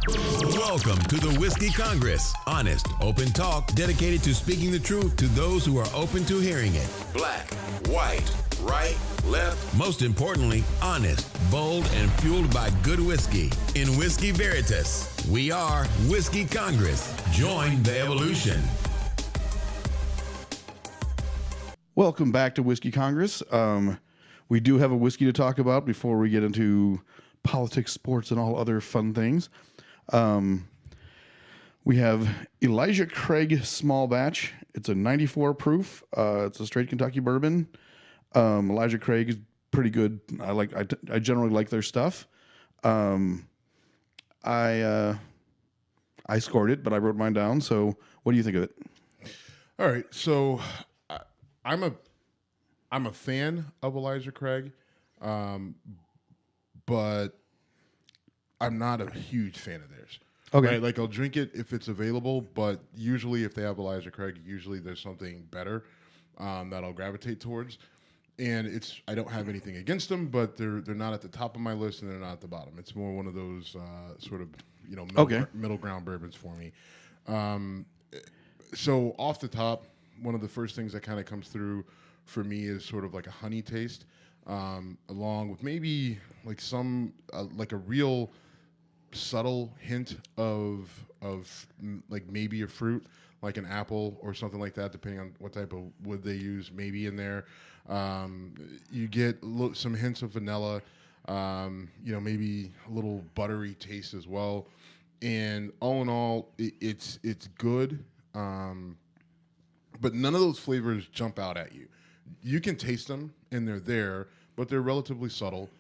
Welcome to the Whiskey Congress. Honest, open talk dedicated to speaking the truth to those who are open to hearing it. Black, white, right, left. Most importantly, honest, bold, and fueled by good whiskey. In Whiskey Veritas, we are Whiskey Congress. Join the evolution. Welcome back to Whiskey Congress. We do have a whiskey to talk about before we get into politics, sports, and all other fun things. We have Elijah Craig Small Batch. It's a 94 proof. It's a straight Kentucky bourbon. Elijah Craig is pretty good. I generally like their stuff. I scored it, but I wrote mine down. So what do you think of it? All right. So I'm a fan of Elijah Craig, but I'm not a huge fan of theirs. Okay. Right? Like, I'll drink it if it's available, but usually if they have Elijah Craig, usually there's something better that I'll gravitate towards. And I don't have anything against them, but they're not at the top of my list and they're not at the bottom. It's more one of those sort of middle ground bourbons for me. So off the top, one of the first things that kind of comes through for me is sort of like a honey taste, along with maybe like some like a real subtle hint of like maybe a fruit, like an apple or something like that, depending on what type of wood they use maybe in there. You get some hints of vanilla, maybe a little buttery taste as well. And all in all, it's good, but none of those flavors jump out at you. You can taste them, and they're there, but they're relatively subtle.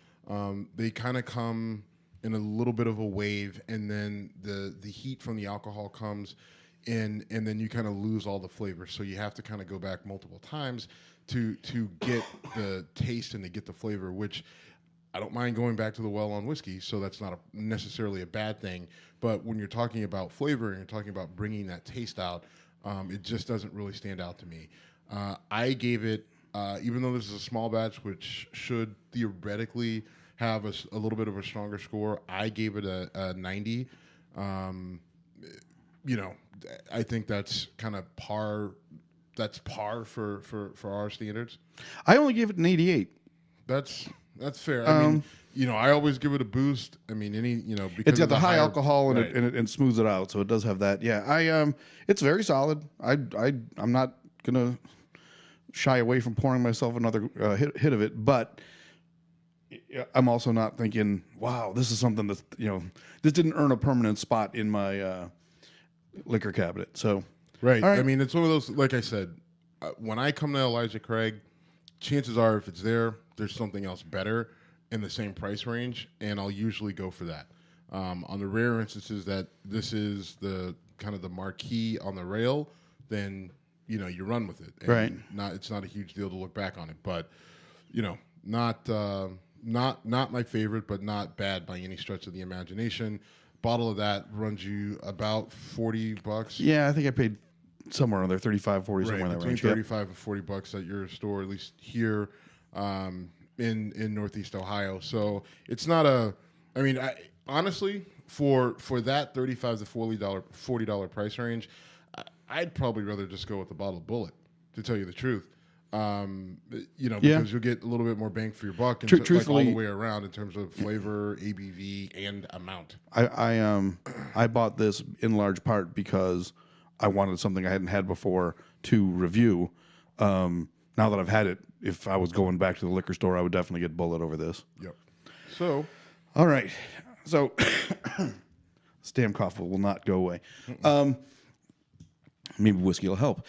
They kind of come in a little bit of a wave, and then the heat from the alcohol comes in, and then you kind of lose all the flavors. So you have to kind of go back multiple times to get the taste and to get the flavor, which I don't mind going back to the well on whiskey, so that's not necessarily a bad thing. But when you're talking about flavor and you're talking about bringing that taste out, it just doesn't really stand out to me. I gave it, even though this is a small batch, which should theoretically have a little bit of a stronger score, I gave it a 90. I think that's kind of par. That's par for our standards. I only gave it an 88. That's fair. I mean, I always give it a boost. I mean, because it's got the high alcohol right. and it smooths it out, so it does have that. Yeah, it's very solid. I'm not gonna shy away from pouring myself another hit of it, but I'm also not thinking, wow, this is something that this didn't earn a permanent spot in my liquor cabinet. So right. All right. I mean, it's one of those. Like I said, when I come to Elijah Craig, chances are if it's there, there's something else better in the same price range, and I'll usually go for that. On the rare instances that this is the kind of the marquee on the rail, then you run with it. And right. It's not a huge deal to look back on it, but not my favorite, but not bad by any stretch of the imagination. Bottle of that runs you about $40. Yeah, I think I paid somewhere under 35, 40, somewhere in that range. Between $35 and $40 at your store, at least here in Northeast Ohio. So it's not honestly, for that $35 to $40 price range, I'd probably rather just go with the bottled bullet, to tell you the truth. Because you'll get a little bit more bang for your buck, and truthfully, all the way around in terms of flavor, ABV, and amount. I bought this in large part because I wanted something I hadn't had before to review. Now that I've had it, if I was going back to the liquor store, I would definitely get Bullet over this. Yep. So, all right. So, this damn cough will not go away. Maybe whiskey will help.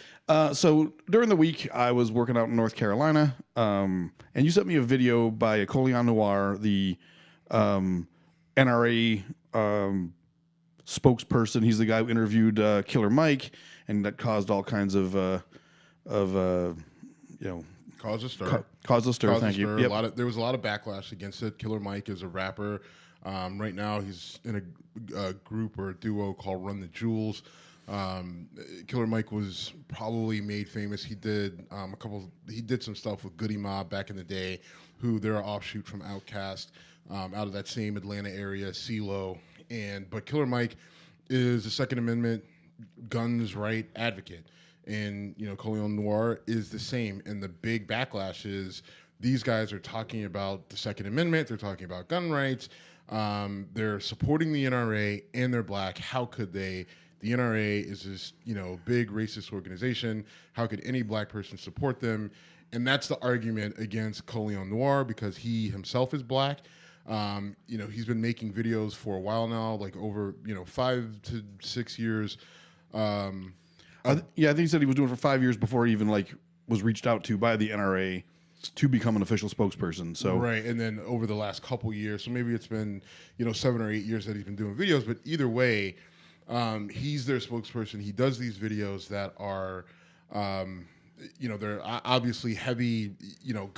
So during the week, I was working out in North Carolina, and you sent me a video by a Colion Noir, the NRA spokesperson. He's the guy who interviewed Killer Mike, and that caused all kinds of cause a stir. Cause a stir. Thank you. Yep. There was a lot of backlash against it. Killer Mike is a rapper. Right now, he's in a group or a duo called Run the Jewels. Killer Mike was probably made famous. He did He did some stuff with Goody Mob back in the day, who they're an offshoot from Outkast, out of that same Atlanta area, CeeLo, But Killer Mike is a Second Amendment guns right advocate, and Colion Noir is the same. And the big backlash is these guys are talking about the Second Amendment, they're talking about gun rights, they're supporting the NRA, and they're black. How could they? The NRA is this big racist organization. How could any black person support them? And that's the argument against Colion Noir, because he himself is black. He's been making videos for a while now, like over 5 to 6 years. I think he said he was doing it for 5 years before he even was reached out to by the NRA to become an official spokesperson. So right, and then over the last couple years, so maybe it's been 7 or 8 years that he's been doing videos. But either way, he's their spokesperson. He does these videos that are, they're obviously heavy,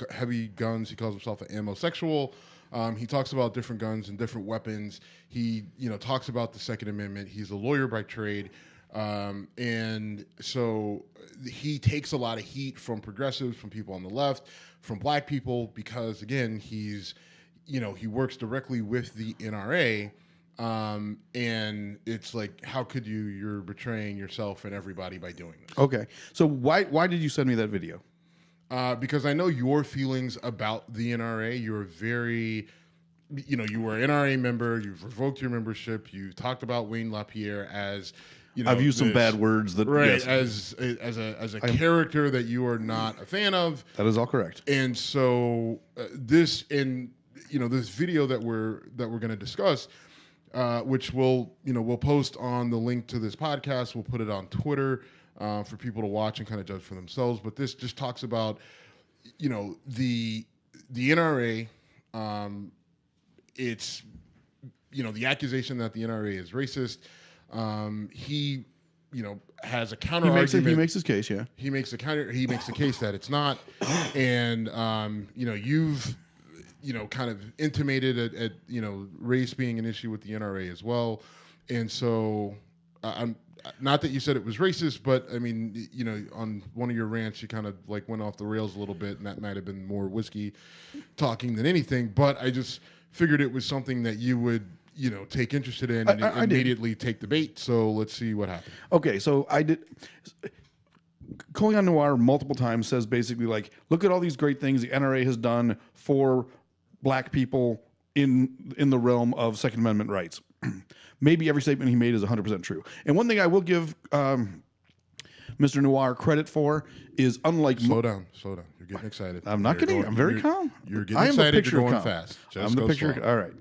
heavy guns. He calls himself an ammosexual. He talks about different guns and different weapons. He, talks about the Second Amendment. He's a lawyer by trade. And so he takes a lot of heat from progressives, from people on the left, from black people, because again, he's, he works directly with the NRA. And it's like, how could you're betraying yourself and everybody by doing this. Okay. So why did you send me that video? Because I know your feelings about the NRA. You're very, you were an NRA member. You've revoked your membership. You talked about Wayne LaPierre as, I've used some bad words that right, yes, as a character that you are not a fan of. That is all correct. And so this video that we're going to discuss, which we'll post on the link to this podcast. We'll put it on Twitter for people to watch and kind of judge for themselves. But this just talks about, the NRA. It's, the accusation that the NRA is racist. He, has a counter argument. He makes his case. Yeah. He makes a case that it's not. And, you've, kind of intimated at race being an issue with the NRA as well. And so I'm not that you said it was racist, but I mean, on one of your rants, you kind of went off the rails a little bit, and that might have been more whiskey talking than anything. But I just figured it was something that you would, take interested in and I immediately take the bait. So let's see what happens. Okay. So I did. Colion Noir multiple times says basically look at all these great things the NRA has done for black people in the realm of Second Amendment rights. Maybe every statement he made is 100% true. And one thing I will give Mr. Noir credit for is unlike... Slow down. You're getting excited. I'm not getting... I'm very calm. You're getting excited. You're going fast. I'm the picture... All right.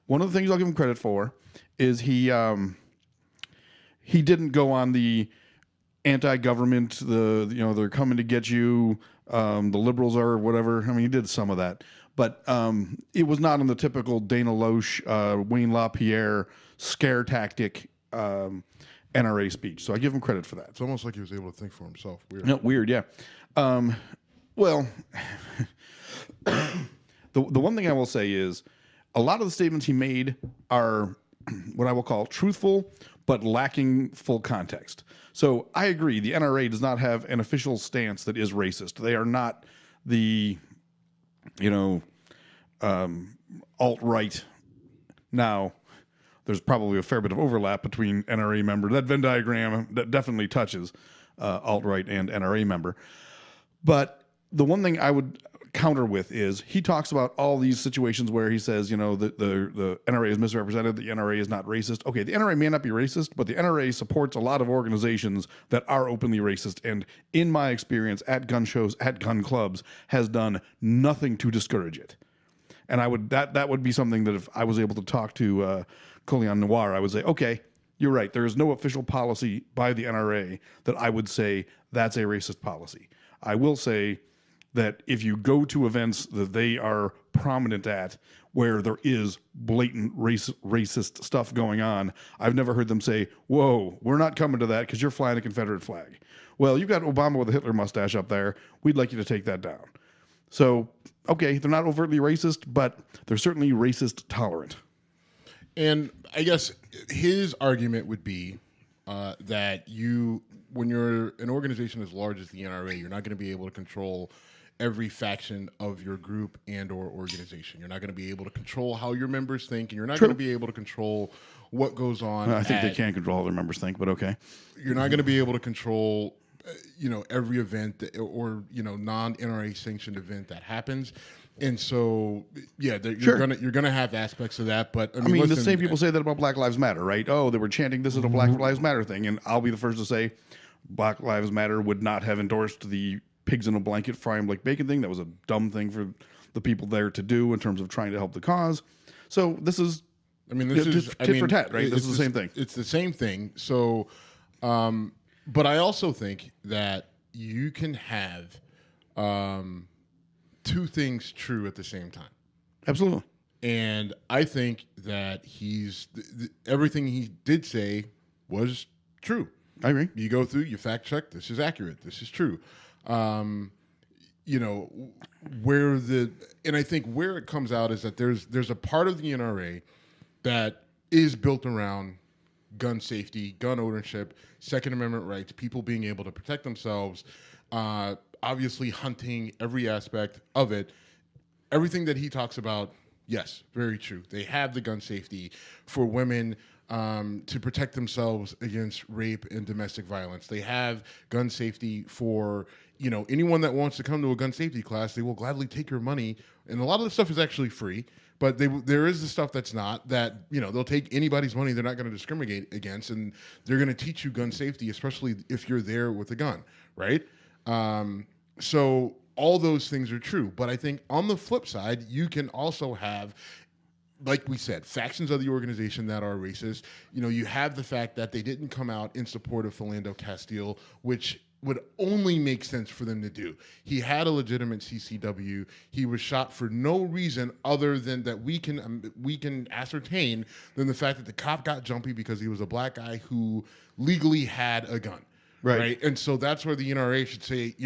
One of the things I'll give him credit for is he didn't go on the anti-government, they're coming to get you, the liberals are whatever. I mean, he did some of that. But it was not in the typical Dana Loesch, Wayne LaPierre scare tactic NRA speech. So I give him credit for that. It's almost like he was able to think for himself. Weird. No, weird, yeah. Well, the one thing I will say is a lot of the statements he made are what I will call truthful, but lacking full context. So I agree. The NRA does not have an official stance that is racist. They are not the... alt-right. Now, there's probably a fair bit of overlap between NRA member. That Venn diagram that definitely touches alt-right and NRA member. But the one thing I would counter with is he talks about all these situations where he says, the NRA is misrepresented, the NRA is not racist. Okay, the NRA may not be racist, but the NRA supports a lot of organizations that are openly racist, and in my experience at gun shows, at gun clubs, has done nothing to discourage it. And I would that would be something that if I was able to talk to Colion Noir, I would say, okay, you're right. There is no official policy by the NRA that I would say that's a racist policy. I will say that if you go to events that they are prominent at where there is blatant racist stuff going on, I've never heard them say, whoa, we're not coming to that because you're flying a Confederate flag. Well, you've got Obama with a Hitler mustache up there. We'd like you to take that down. So, okay, they're not overtly racist, but they're certainly racist tolerant. And I guess his argument would be that when you're an organization as large as the NRA, you're not going to be able to control every faction of your group and or organization. You're not going to be able to control how your members think, and you're not going to be able to control what goes on. I think they can control how their members think, but okay. You're not going to be able to control, every event or non-NRA sanctioned event that happens. And so, yeah, you're gonna have aspects of that. But I mean listen, the same people say that about Black Lives Matter, right? Oh, they were chanting this is a Black Lives Matter thing, and I'll be the first to say Black Lives Matter would not have endorsed the pigs in a blanket fry 'em like bacon thing. That was a dumb thing for the people there to do in terms of trying to help the cause. So this is, this is tit for tat, right? This is the same thing. It's the same thing. So, but I also think that you can have two things true at the same time. Absolutely. And I think that everything he did say was true. I agree. You go through, you fact check. This is accurate. This is true. And I think where it comes out is that there's a part of the NRA that is built around gun safety, gun ownership, Second Amendment rights, people being able to protect themselves, obviously hunting, every aspect of it. Everything that he talks about, yes, very true. They have the gun safety for women to protect themselves against rape and domestic violence. They have gun safety for, anyone that wants to come to a gun safety class. They will gladly take your money. And a lot of the stuff is actually free, but there is the stuff that's not, that, they'll take anybody's money they're not going to discriminate against, and they're going to teach you gun safety, especially if you're there with a gun, right? So all those things are true. But I think on the flip side, you can also have, like we said, factions of the organization that are racist. You have the fact that they didn't come out in support of Philando Castile, which would only make sense for them to do. He had a legitimate CCW. He was shot for no reason other than that we can ascertain than the fact that the cop got jumpy because he was a black guy who legally had a gun. Right. And so that's where the NRA should say,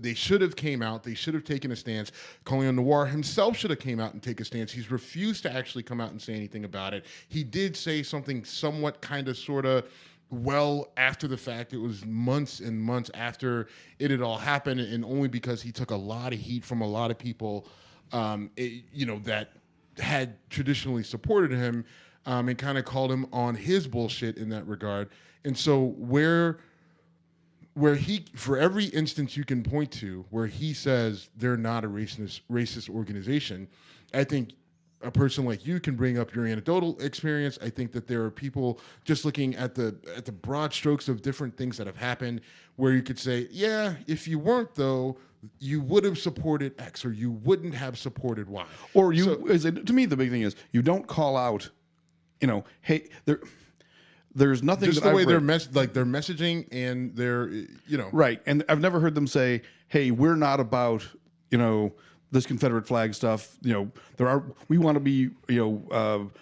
they should have came out. They should have taken a stance. Colion Noir himself should have came out and take a stance. He's refused to actually come out and say anything about it. He did say something somewhat kind of sort of after the fact. It was months and months after it had all happened, and only because he took a lot of heat from a lot of people, that had traditionally supported him, and kind of called him on his bullshit in that regard. And so where he, for every instance you can point to where he says they're not a racist organization, I think a person like you can bring up your anecdotal experience. I think that there are people just looking at the broad strokes of different things that have happened where you could say, yeah, if you weren't though, you would have supported X or you wouldn't have supported Y. Or to me, the big thing is you don't call out, hey, there's nothing just that the way I've their messaging and their, right. And I've never heard them say, hey, we're not about, this Confederate flag stuff. We want to be,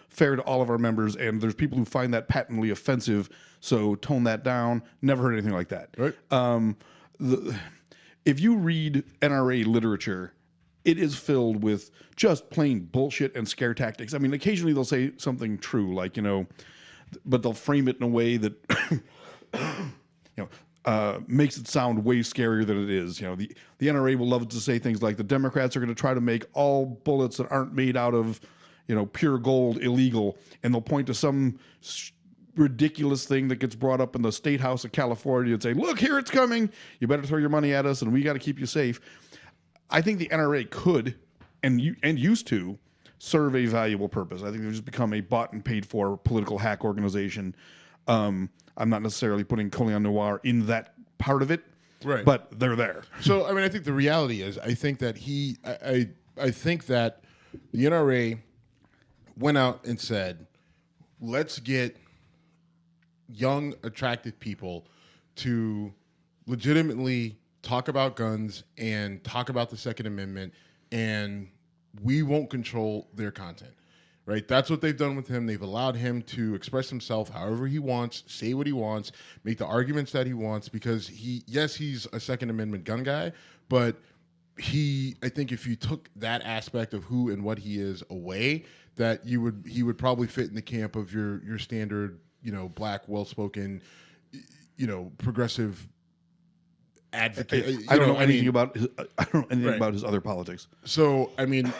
fair to all of our members, and there's people who find that patently offensive, so tone that down. Never heard anything like that. Right. If you read NRA literature, it is filled with just plain bullshit and scare tactics. I mean, occasionally they'll say something true, like, but they'll frame it in a way that makes it sound way scarier than it is. The NRA will love to say things like the Democrats are going to try to make all bullets that aren't made out of pure gold illegal, and they'll point to some ridiculous thing that gets brought up in the State House of California and say, look, here it's coming. You better throw your money at us, and we got to keep you safe. I think the NRA could and used to serve a valuable purpose. I think they've just become a bought and paid for political hack organization. I'm not necessarily putting Colion Noir in that part of it, right? But they're there. So, I think the reality is, I think that I think that the NRA went out and said, let's get young, attractive people to legitimately talk about guns and talk about the Second Amendment, and we won't control their content, right? That's what they've done with him. They've allowed him to express himself however he wants, say what he wants, make the arguments that he wants, because he's a Second Amendment gun guy, but I think if you took that aspect of who and what he is away, that he would probably fit in the camp of your standard, black, well-spoken, progressive advocate. I don't know anything about his. I don't know anything Right. about his other politics. So I mean,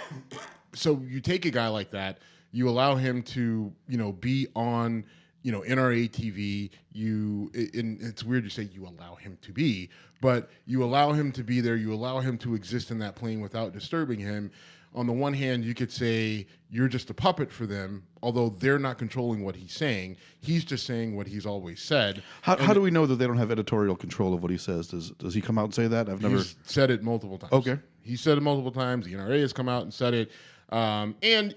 so you take a guy like that, you allow him to be on NRA TV. And it's weird to say you allow him to be, but you allow him to be there. You allow him to exist in that plane without disturbing him. On the one hand, you could say you're just a puppet for them, although they're not controlling what he's saying. He's just saying what he's always said. How do we know that they don't have editorial control of what he says? Does he come out and say that? I've never He's said it multiple times. Okay. He said it multiple times. The NRA has come out and said it. And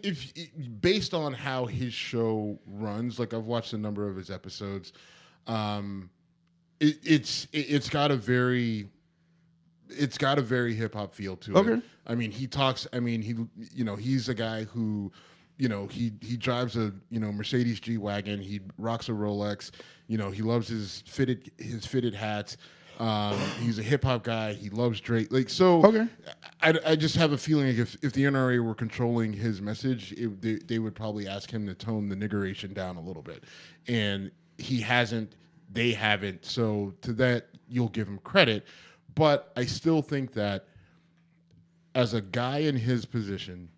based on how his show runs, like I've watched a number of his episodes, it's got a very hip hop feel to it. Okay. I mean, he talks. I mean, he's a guy who, he drives a Mercedes G-Wagon. He rocks a Rolex. He loves his fitted hats. He's a hip hop guy. He loves Drake. Like so. Okay. I just have a feeling like if the NRA were controlling his message, they would probably ask him to tone the niggeration down a little bit, and he hasn't. They haven't. So to that, you'll give him credit. But I still think that as a guy in his position,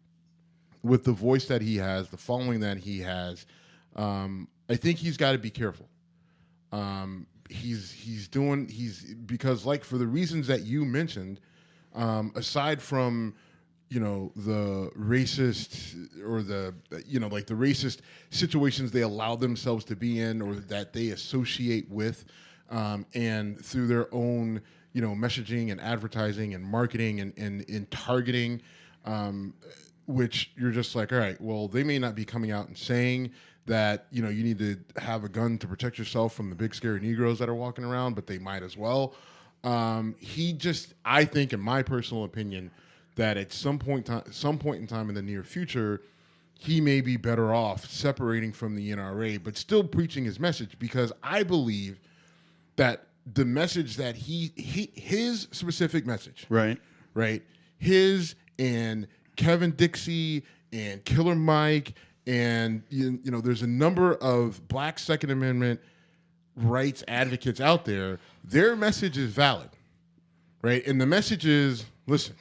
with the voice that he has, the following that he has, I think he's got to be careful. Because like for the reasons that you mentioned, aside from the racist or the like the racist situations they allow themselves to be in or that they associate with, and through their own messaging and advertising and marketing and targeting, which you're just like, all right, well, they may not be coming out and saying that, you need to have a gun to protect yourself from the big scary Negroes that are walking around, but they might as well. I think, in my personal opinion, that at some point in time in the near future, he may be better off separating from the NRA, but still preaching his message, because I believe that the message that his specific message, right, his and Kevin Dixie and Killer Mike and there's a number of Black Second Amendment rights advocates out there. Their message is valid, right? And the message is, listen,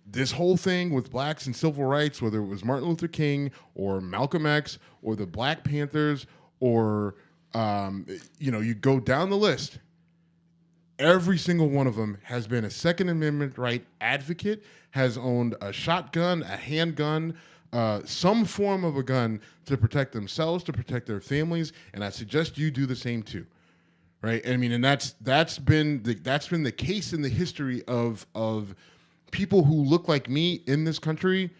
this whole thing with blacks and civil rights, whether it was Martin Luther King or Malcolm X or the Black Panthers or you go down the list, every single one of them has been a Second Amendment right advocate, has owned a shotgun, a handgun, some form of a gun to protect themselves, to protect their families, and I suggest you do the same too, right? I mean, and that's been the case in the history of people who look like me in this country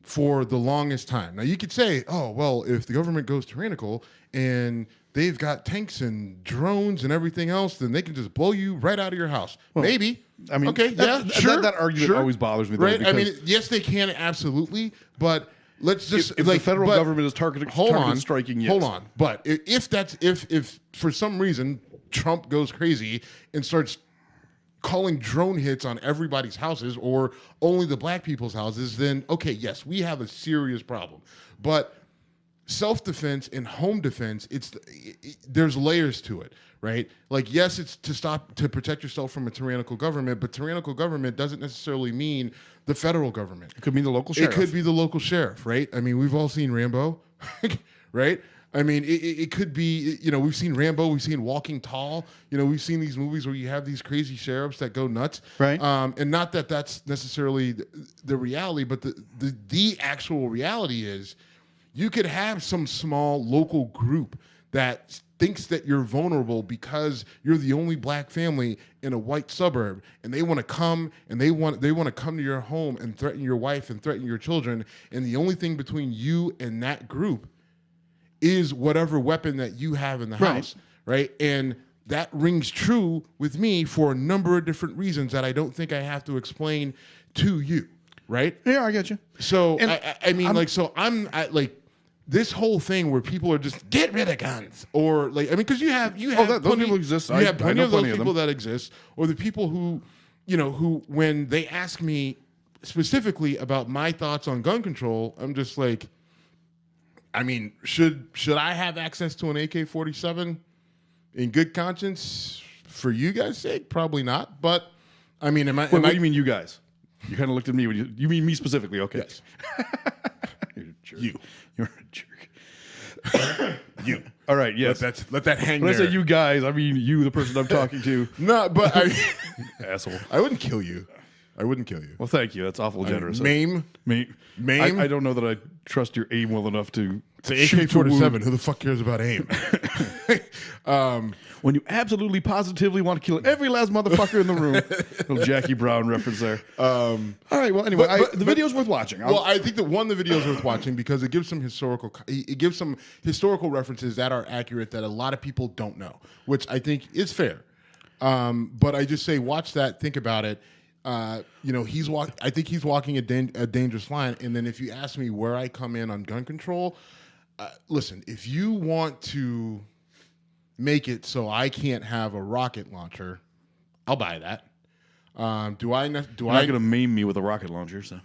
for the longest time. Now, you could say, oh, well, if the government goes tyrannical and they've got tanks and drones and everything else, then they can just blow you right out of your house. Well, maybe. I mean, okay, sure. That argument always bothers me, though, right? I mean, yes, they can, absolutely, but let's just if the federal government is targeting striking. Yes. Hold on, but if for some reason Trump goes crazy and starts calling drone hits on everybody's houses or only the black people's houses, then okay, yes, we have a serious problem. But self-defense and home defense, there's layers to it, right? Like, yes, it's to protect yourself from a tyrannical government, but tyrannical government doesn't necessarily mean the federal government. It could mean the local sheriff. It could be the local sheriff, right? I mean, we've all seen Rambo, right? I mean, it could be, we've seen Rambo, we've seen Walking Tall, we've seen these movies where you have these crazy sheriffs that go nuts. Right. And not that that's necessarily the reality, but the actual reality is you could have some small local group that thinks that you're vulnerable because you're the only black family in a white suburb, and they want to come and they want to come to your home and threaten your wife and threaten your children, and the only thing between you and that group is whatever weapon that you have in the house, right? And that rings true with me for a number of different reasons that I don't think I have to explain to you, right? Yeah, I get you. So I'm this whole thing where people are just get rid of guns, or because you have those people exist. You have plenty of those people that exist, or the people who when they ask me specifically about my thoughts on gun control, I'm just like, I mean, should I have access to an AK-47 in good conscience? For you guys' sake, probably not. But I mean, Wait, what do you mean, you guys? You kind of looked at me. When you mean me specifically? Okay. Yes. You're a jerk. You're a jerk. You. All right. Yes. Let that hang When there. I say you guys, I mean you, the person I'm talking to. No, but Asshole. I wouldn't kill you. I wouldn't kill you. Well, thank you. That's awful generous. Maim. I don't know that I trust your aim well enough to. It's AK-47. Who the fuck cares about aim? When you absolutely positively want to kill every last motherfucker in the room. Little Jackie Brown reference there. All right. Well, anyway, the video's worth watching. I think that the video is worth watching because it gives some historical references that are accurate that a lot of people don't know, which I think is fair. But I just say watch that, think about it. I think he's walking a dangerous line. And then if you ask me where I come in on gun control, listen, if you want to make it so I can't have a rocket launcher, I'll buy that. You're not going to maim me with a rocket launcher, so.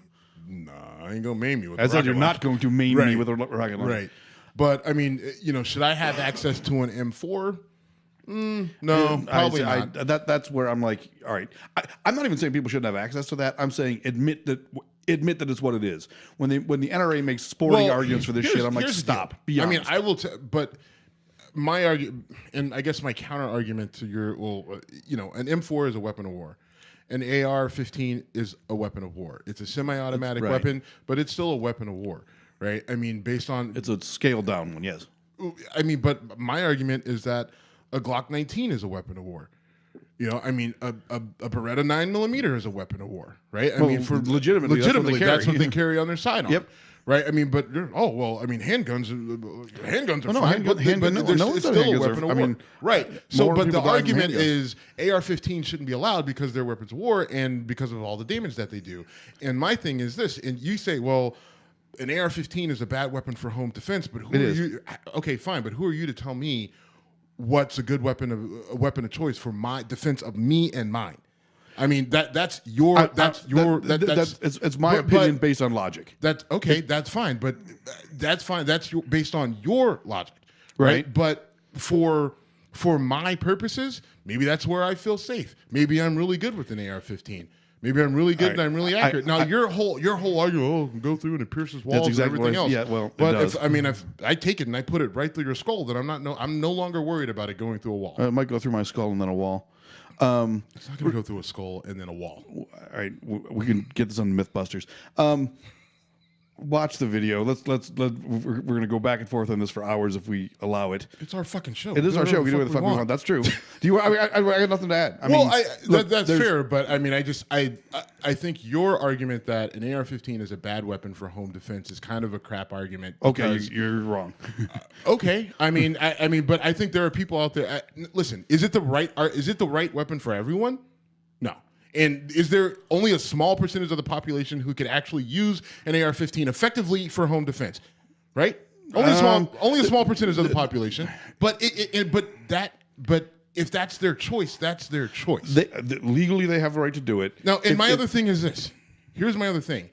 No, I ain't going to maim you with a rocket launcher. I said you're not going to maim me with a rocket launcher. Right. But, I mean, should I have access to an M4? No, probably not. That's where I'm like, all right. I'm not even saying people shouldn't have access to that. I'm saying admit that it's what it is. When the NRA makes sporting arguments for this shit, I'm like, stop. Be honest. I mean, I will, but my argument, and I guess my counter argument to your, an M4 is a weapon of war. An AR-15 is a weapon of war. It's a semi-automatic weapon, but it's still a weapon of war, right? I mean, based on... It's a scaled down one, yes. I mean, but my argument is that a Glock 19 is a weapon of war. I mean, a Beretta 9mm is a weapon of war, right? I mean, for legitimately that's what they carry on their sidearm. Yep. Right. I mean, but handguns are fine. It's still a weapon of war. Right. So, but the argument is AR-15 shouldn't be allowed because they're weapons of war and because of all the damage that they do. And my thing is this, and you say, well, an AR-15 is a bad weapon for home defense, but who are you? Okay, fine, but who are you to tell me what's a good weapon of choice for my defense of me and mine? I mean, it's my opinion based on logic. That's okay. That's fine, but that's fine. That's based on your logic, right? But for my purposes, maybe that's where I feel safe. Maybe I'm really good with an AR-15. Maybe I'm really good and I'm really accurate. Your whole argument, go through and it pierces walls and everything else. Yeah, well, but if I take it and I put it right through your skull, then I'm no longer worried about it going through a wall. It might go through my skull and then a wall. It's not going to go through a skull and then a wall. All right, we can get this on Mythbusters. Watch the video. We're going to go back and forth on this for hours if we allow it. It's our fucking show. It is our show. We do what the fuck we want. That's true. I got nothing to add. That's fair. But I mean, I think your argument that an AR-15 is a bad weapon for home defense is kind of a crap argument. Okay, you're wrong. Okay, I mean, but I think there are people out there. Listen, is it the right weapon for everyone? No. And is there only a small percentage of the population who could actually use an AR-15 effectively for home defense? Right? Only a small percentage of the population. But if that's their choice, that's their choice. Legally, they have the right to do it. Now, and my other thing is this. Here's my other thing.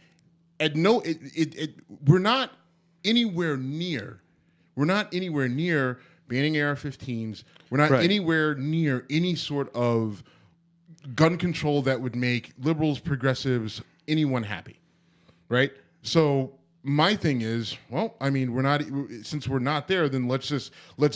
We're not anywhere near banning AR-15s. We're not anywhere near any sort of gun control that would make liberals, progressives, anyone happy, right? So my thing is, well, I mean, since we're not there, then let's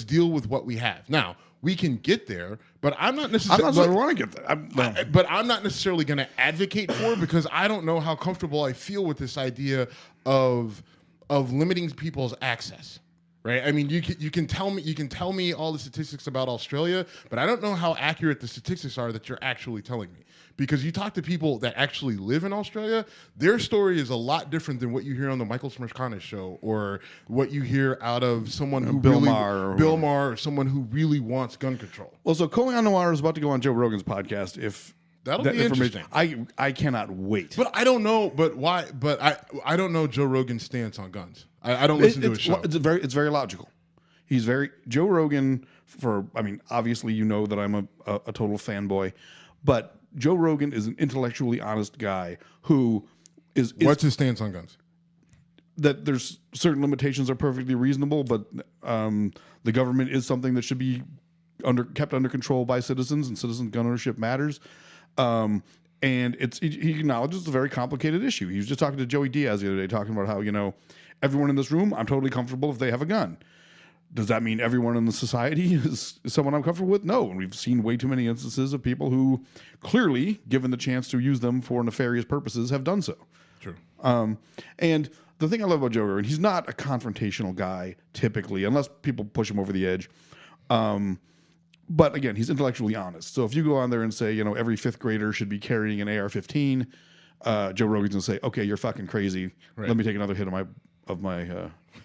deal with what we have. Now, we can get there, but I'm not necessarily. I'm not saying I want to get there. But I'm not necessarily going to advocate for it because I don't know how comfortable I feel with this idea of limiting people's access. Right? I mean, you can tell me all the statistics about Australia, but I don't know how accurate the statistics are that you're actually telling me. Because you talk to people that actually live in Australia, their story is a lot different than what you hear on the Michael Smirkana show or what you hear out of someone who Bill Maher or someone who really wants gun control. Well, so Colion Noir is about to go on Joe Rogan's podcast. That'll be interesting. I cannot wait. But I don't know. But why? But I don't know Joe Rogan's stance on guns. I don't listen to his show. It's very logical. He's very Joe Rogan. Obviously you know that I'm a total fanboy, but Joe Rogan is an intellectually honest guy who is. What's his stance on guns? That there's certain limitations are perfectly reasonable, but the government is something that should be kept under control by citizens, and citizen gun ownership matters. And he acknowledges it's a very complicated issue. He was just talking to Joey Diaz the other day, talking about how, everyone in this room, I'm totally comfortable if they have a gun. Does that mean everyone in the society is someone I'm comfortable with? No. And we've seen way too many instances of people who clearly, given the chance to use them for nefarious purposes, have done so. True. And the thing I love about Joe Rogan, he's not a confrontational guy typically, unless people push him over the edge. But again, he's intellectually honest. So if you go on there and say, every fifth grader should be carrying an AR-15, Joe Rogan's gonna say, okay, you're fucking crazy. Right. Let me take another hit of my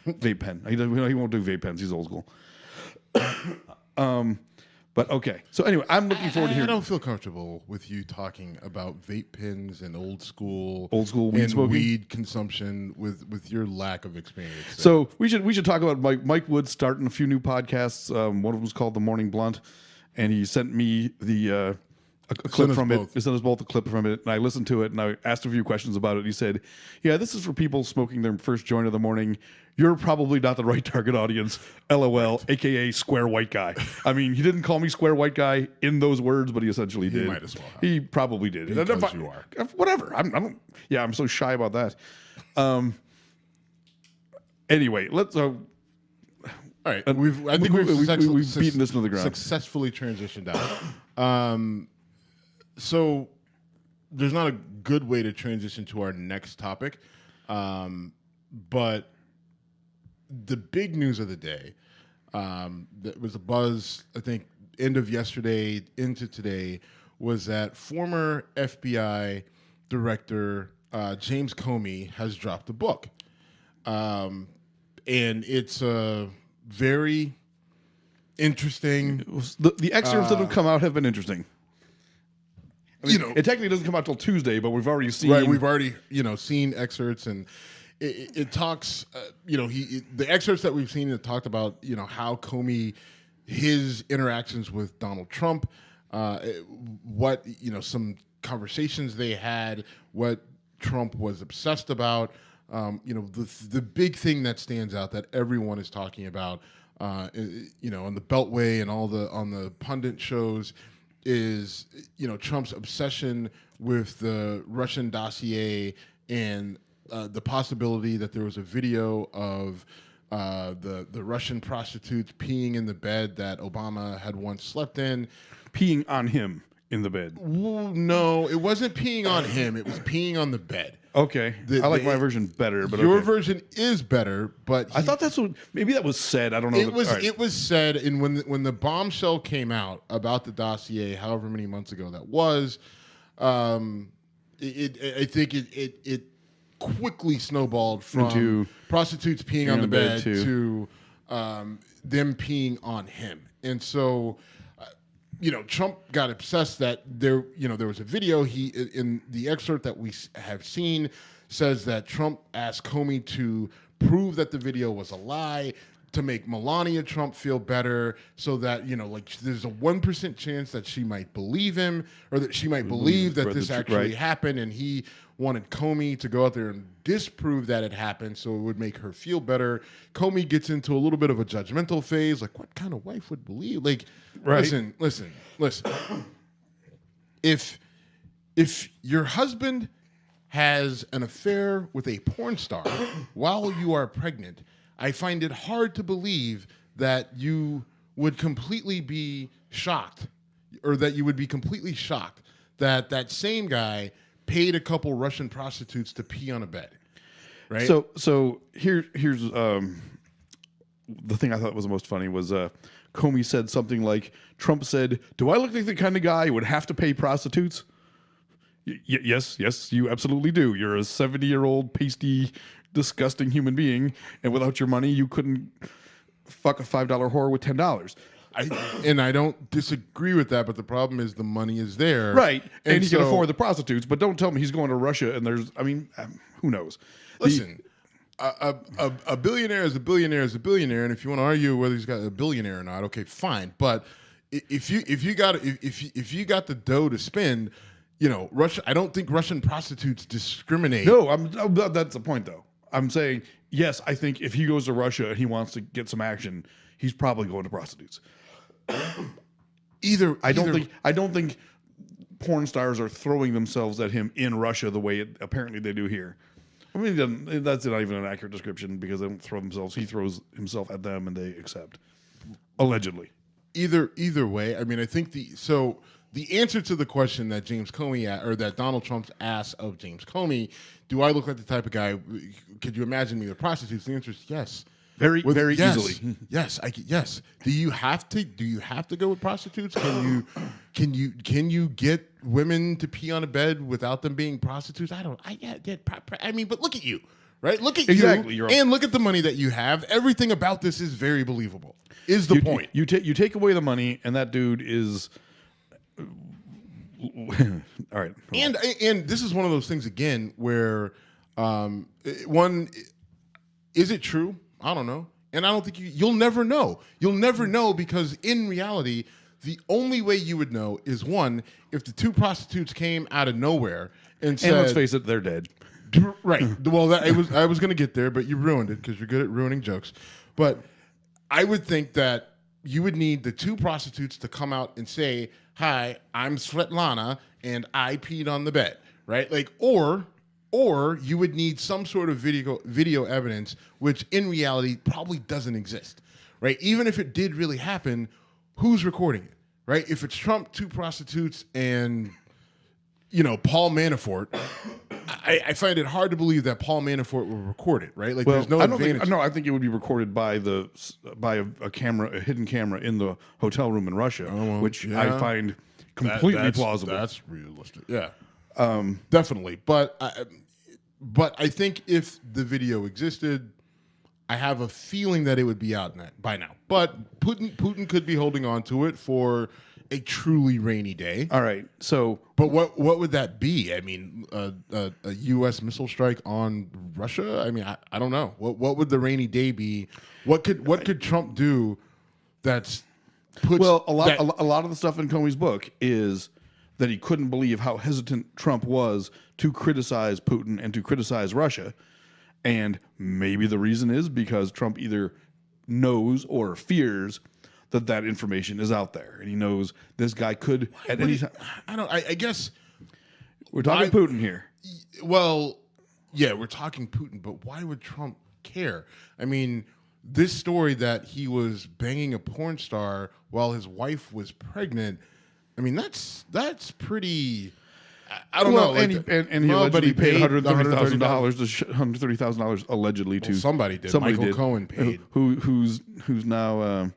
vape pen. He won't do vape pens. He's old school. But okay. So anyway, I'm looking forward to hearing. I don't feel comfortable with you talking about vape pens and old school weed consumption with your lack of experience. So we should talk about Mike Wood starting a few new podcasts. One of them is called The Morning Blunt, and he sent me a clip from it. He sent us both a clip from it, and I listened to it, and I asked a few questions about it. He said, "Yeah, this is for people smoking their first joint of the morning. You're probably not the right target audience. LOL, aka square white guy." I mean, he didn't call me square white guy in those words, but he essentially did. He might as well have. He probably did. Because you are. Whatever. I'm so shy about that. Anyway, let's. All right, I think we've beaten this to the ground. Successfully transitioned out. So there's not a good way to transition to our next topic, but the big news of the day that was a buzz, I think, end of yesterday into today, was that former FBI director James Comey has dropped a book. And it's a very interesting... The excerpts that have come out have been interesting. I mean, it technically doesn't come out till Tuesday, but we've already seen... Right, we've already, seen excerpts, and it talks, the excerpts that we've seen, it talked about, how Comey, his interactions with Donald Trump, what, some conversations they had, what Trump was obsessed about, the big thing that stands out that everyone is talking about, on the Beltway and on the pundit shows, is Trump's obsession with the Russian dossier and the possibility that there was a video of the Russian prostitutes peeing in the bed that Obama had once slept in. Peeing on him in the bed. No, it wasn't peeing on him. It was peeing on the bed. Okay. I like my version better, but your version is better, but I thought that's what maybe that was said. I don't know. It was said, and when the bombshell came out about the dossier, however many months ago that was, I think it quickly snowballed from into prostitutes peeing on the bed to them peeing on him, and so. Trump got obsessed that there was a video. He, in the excerpt that we have seen, says that Trump asked Comey to prove that the video was a lie to make Melania Trump feel better, so that there's a 1% chance that she might believe him, or that she might believe that this actually happened, and he wanted Comey to go out there and disprove that it happened, so it would make her feel better. Comey gets into a little bit of a judgmental phase, like, what kind of wife would believe? Like, listen. If your husband has an affair with a porn star while you are pregnant, I find it hard to believe that you would completely be shocked, or that you would be completely shocked that that same guy paid a couple Russian prostitutes to pee on a bed, right? So here's the thing I thought was the most funny was Comey said something like, Trump said, "Do I look like the kind of guy who would have to pay prostitutes?" Yes, you absolutely do. You're a 70-year-old pasty, disgusting human being, and without your money, you couldn't fuck a $5 whore with $10. I don't disagree with that, but the problem is the money is there. Right. And he can afford the prostitutes, but don't tell me he's going to Russia and who knows? Listen, a billionaire is a billionaire is a billionaire, and if you want to argue whether he's got a billionaire or not, okay, fine. But if you got the dough to spend, Russia, I don't think Russian prostitutes discriminate. No, that's the point though. I'm saying, yes, I think if he goes to Russia and he wants to get some action, he's probably going to prostitutes. I don't think porn stars are throwing themselves at him in Russia the way apparently they do here. I mean, that's not even an accurate description because they don't throw themselves. He throws himself at them and they accept. Allegedly. Either way, I mean, I think the answer to the question that James Comey or that Donald Trump asked of James Comey, do I look like the type of guy? Could you imagine me with prostitutes? The answer is yes. Very easily. Yes, yes. Do you have to go with prostitutes? Can you get women to pee on a bed without them being prostitutes? I mean, but look at you, right? Look at you, and look at the money that you have. Everything about this is very believable. Is the point? You take away the money, and that dude is. All right, and this is one of those things again where one is it true? I don't know. And I don't think you'll never know. You'll never know because in reality, the only way you would know is one, if the two prostitutes came out of nowhere and said, let's face it, they're dead. Right. Well, I was going to get there, but you ruined it because you're good at ruining jokes. But I would think that you would need the two prostitutes to come out and say, "Hi, I'm Svetlana, and I peed on the bed." Right? Like, or you would need some sort of video evidence, which in reality probably doesn't exist, right? Even if it did really happen, who's recording it, right? If it's Trump, two prostitutes, and Paul Manafort, I find it hard to believe that Paul Manafort will record it, right? Like, there's no advantage. I think it would be recorded by a camera, a hidden camera in the hotel room in Russia, which I find completely plausible. That's realistic, yeah. Definitely, but I think if the video existed, I have a feeling that it would be out by now. But Putin could be holding on to it for a truly rainy day. All right, so but what would that be? I mean, a U.S. missile strike on Russia? I mean, I don't know. What would the rainy day be? What could Trump do? That's a lot of the stuff in Comey's book is that he couldn't believe how hesitant Trump was to criticize Putin and to criticize Russia. And maybe the reason is because Trump either knows or fears that information is out there. And he knows this guy could at any time. I guess we're talking Putin here. Well, yeah, we're talking Putin, but why would Trump care? I mean, this story that he was banging a porn star while his wife was pregnant, I mean, that's pretty. I don't know. Like, and he allegedly paid $130,000 allegedly to somebody did. Michael Cohen paid. Who's now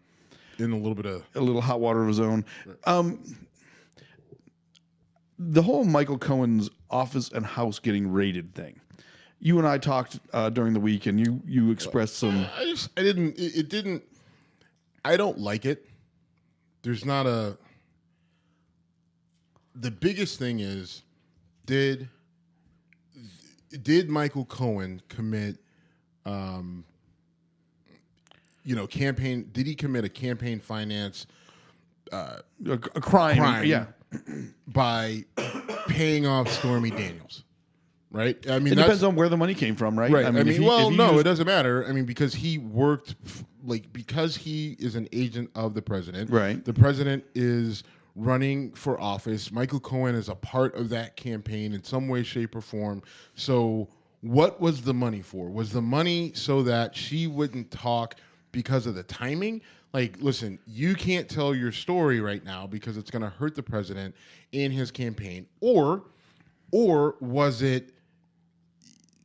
in a little hot water of his own. Right. The whole Michael Cohen's office and house getting raided thing. You and I talked during the week, and you expressed some. I don't like it. There's not a. The biggest thing is, did Michael Cohen commit, campaign? Did he commit a campaign finance a crime? Yeah, by paying off Stormy Daniels, right? I mean, it depends on where the money came from, right? Right. I mean, it doesn't matter. I mean, because he worked, because he is an agent of the president. Right. The president is running for office. Michael Cohen is a part of that campaign in some way, shape, or form. So what was the money for? Was the money so that she wouldn't talk because of the timing? Like, listen, you can't tell your story right now because it's going to hurt the president in his campaign. Or was it,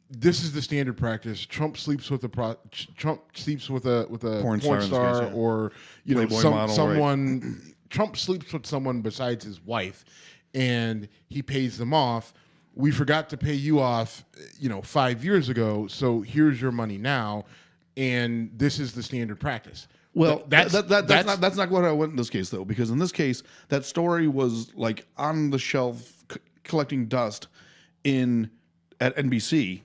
this is the standard practice. Trump sleeps with a porn star, case, yeah. Or someone. Right. Trump sleeps with someone besides his wife, and he pays them off. We forgot to pay you off, 5 years ago. So here's your money now, and this is the standard practice. Well, that's not what I went in this case though, because in this case, that story was like on the shelf collecting dust at NBC,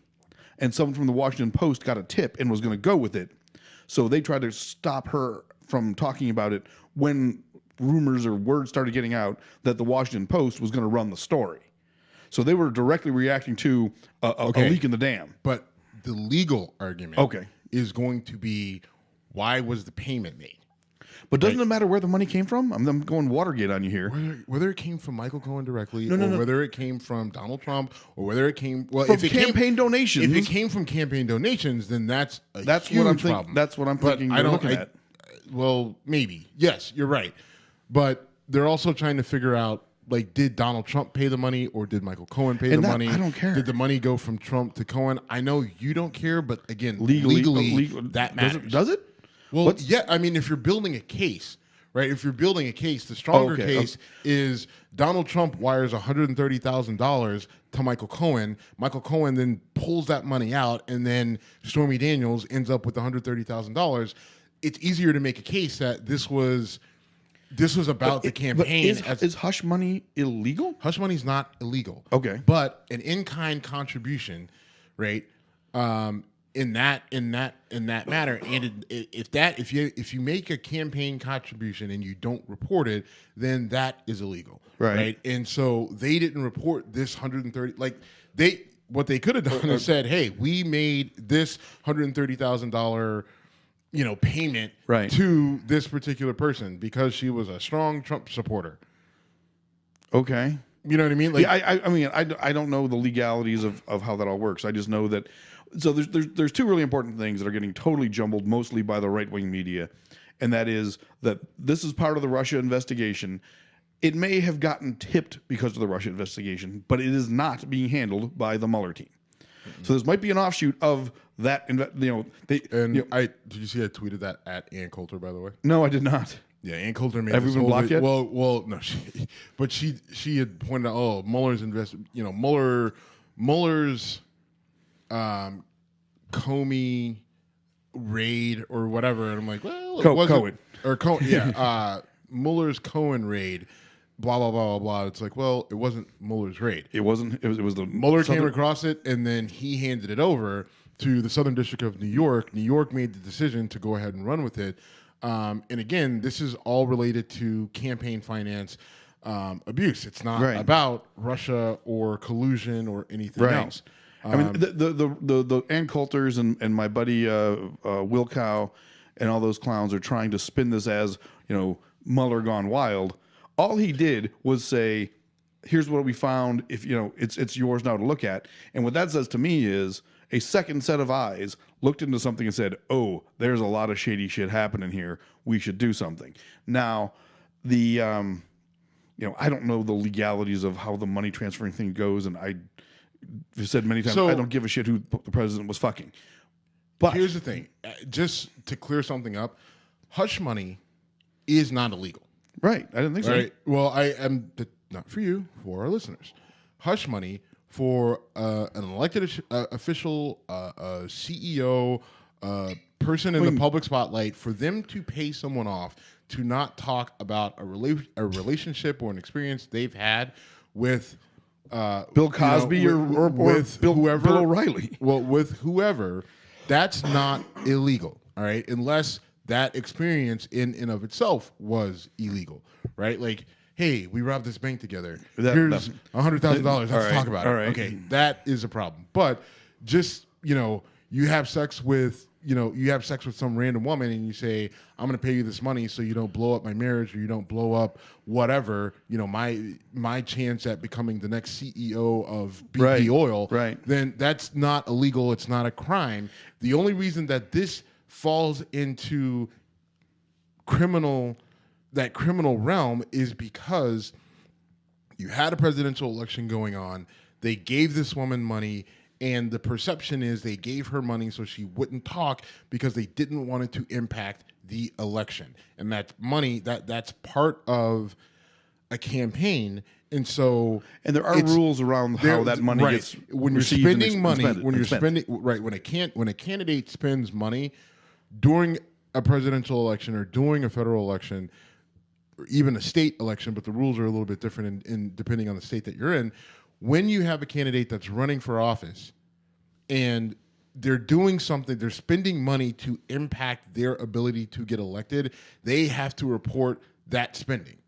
and someone from the Washington Post got a tip and was going to go with it. So they tried to stop her from talking about it when rumors or words started getting out that the Washington Post was going to run the story. So they were directly reacting to a leak in the dam. But the legal argument is going to be, why was the payment made? But doesn't it matter where the money came from? I'm going Watergate on you here. Whether it came from Michael Cohen directly, No. whether it came from Donald Trump, or whether it came From campaign donations. If it came from campaign donations, then that's huge what I'm problem. That's what I'm thinking. They're looking at. Well, maybe. Yes, you're right. But they're also trying to figure out, like, did Donald Trump pay the money or did Michael Cohen pay the money? I don't care. Did the money go from Trump to Cohen? I know you don't care, but again, legally that matters. Does it? Well, yeah. I mean, if you're building a case, right? If you're building a case, the stronger case is Donald Trump wires $130,000 to Michael Cohen. Michael Cohen then pulls that money out, and then Stormy Daniels ends up with $130,000. It's easier to make a case that this was about the campaign. Is hush money illegal? Hush money is not illegal. Okay, but an in-kind contribution, right? In that matter, and if you make a campaign contribution and you don't report it, then that is illegal, right? And so they didn't report this 130. Like what they could have done is said, "Hey, we made this $130,000." Payment to this particular person because she was a strong Trump supporter. Okay. You know what I mean? Like, yeah, I mean, I don't know the legalities of how that all works. I just know that. So there's two really important things that are getting totally jumbled, mostly by the right-wing media, and that is that this is part of the Russia investigation. It may have gotten tipped because of the Russia investigation, but it is not being handled by the Mueller team. So this might be an offshoot of that. Did you see I tweeted that at Ann Coulter, by the way? No, I did not. Yeah, Ann Coulter made. Have we been blocked yet? Well, no. She had pointed out, Mueller's Mueller's Comey raid or whatever, and I'm like, well, Cohen or Cohen, yeah, Mueller's Cohen raid. Blah blah blah blah blah. It's like, well, it wasn't Mueller's raid. It wasn't. It was the Mueller came across it, and then he handed it over to the Southern District of New York. New York made the decision to go ahead and run with it. And again, this is all related to campaign finance abuse. It's not about Russia or collusion or anything else. I mean, the Ann Coulters and my buddy Wilkow and all those clowns are trying to spin this as Mueller gone wild. All he did was say, "Here's what we found. If it's yours now to look at." And what that says to me is a second set of eyes looked into something and said, "Oh, there's a lot of shady shit happening here. We should do something." Now, I don't know the legalities of how the money transferring thing goes, and I've said many times I don't give a shit who the president was fucking. But here's the thing: just to clear something up, hush money is not illegal. Right. I didn't think so. Right. Well, I am not for you, for our listeners. Hush money for an elected official, a CEO, person in the public spotlight, for them to pay someone off to not talk about a relationship or an experience they've had with Bill Cosby or with whoever, Bill O'Reilly. Well, with whoever, that's not illegal. All right, unless that experience in and of itself was illegal, right? Like, hey, we robbed this bank together. Here's $100,000. Let's talk about it. Right. Okay, that is a problem. But just, you have sex with, some random woman and you say, I'm going to pay you this money so you don't blow up my marriage or you don't blow up whatever, my chance at becoming the next CEO of BP Oil, then that's not illegal. It's not a crime. The only reason that this falls into criminal realm is because you had a presidential election going on. They gave this woman money, and the perception is they gave her money so she wouldn't talk because they didn't want it to impact the election. And that money, that's part of a campaign. And so, and there are rules around how that money gets when you're spending money. When a candidate spends money during a presidential election or during a federal election, or even a state election, but the rules are a little bit different in depending on the state that you're in. When you have a candidate that's running for office and they're doing something, they're spending money to impact their ability to get elected, they have to report that spending,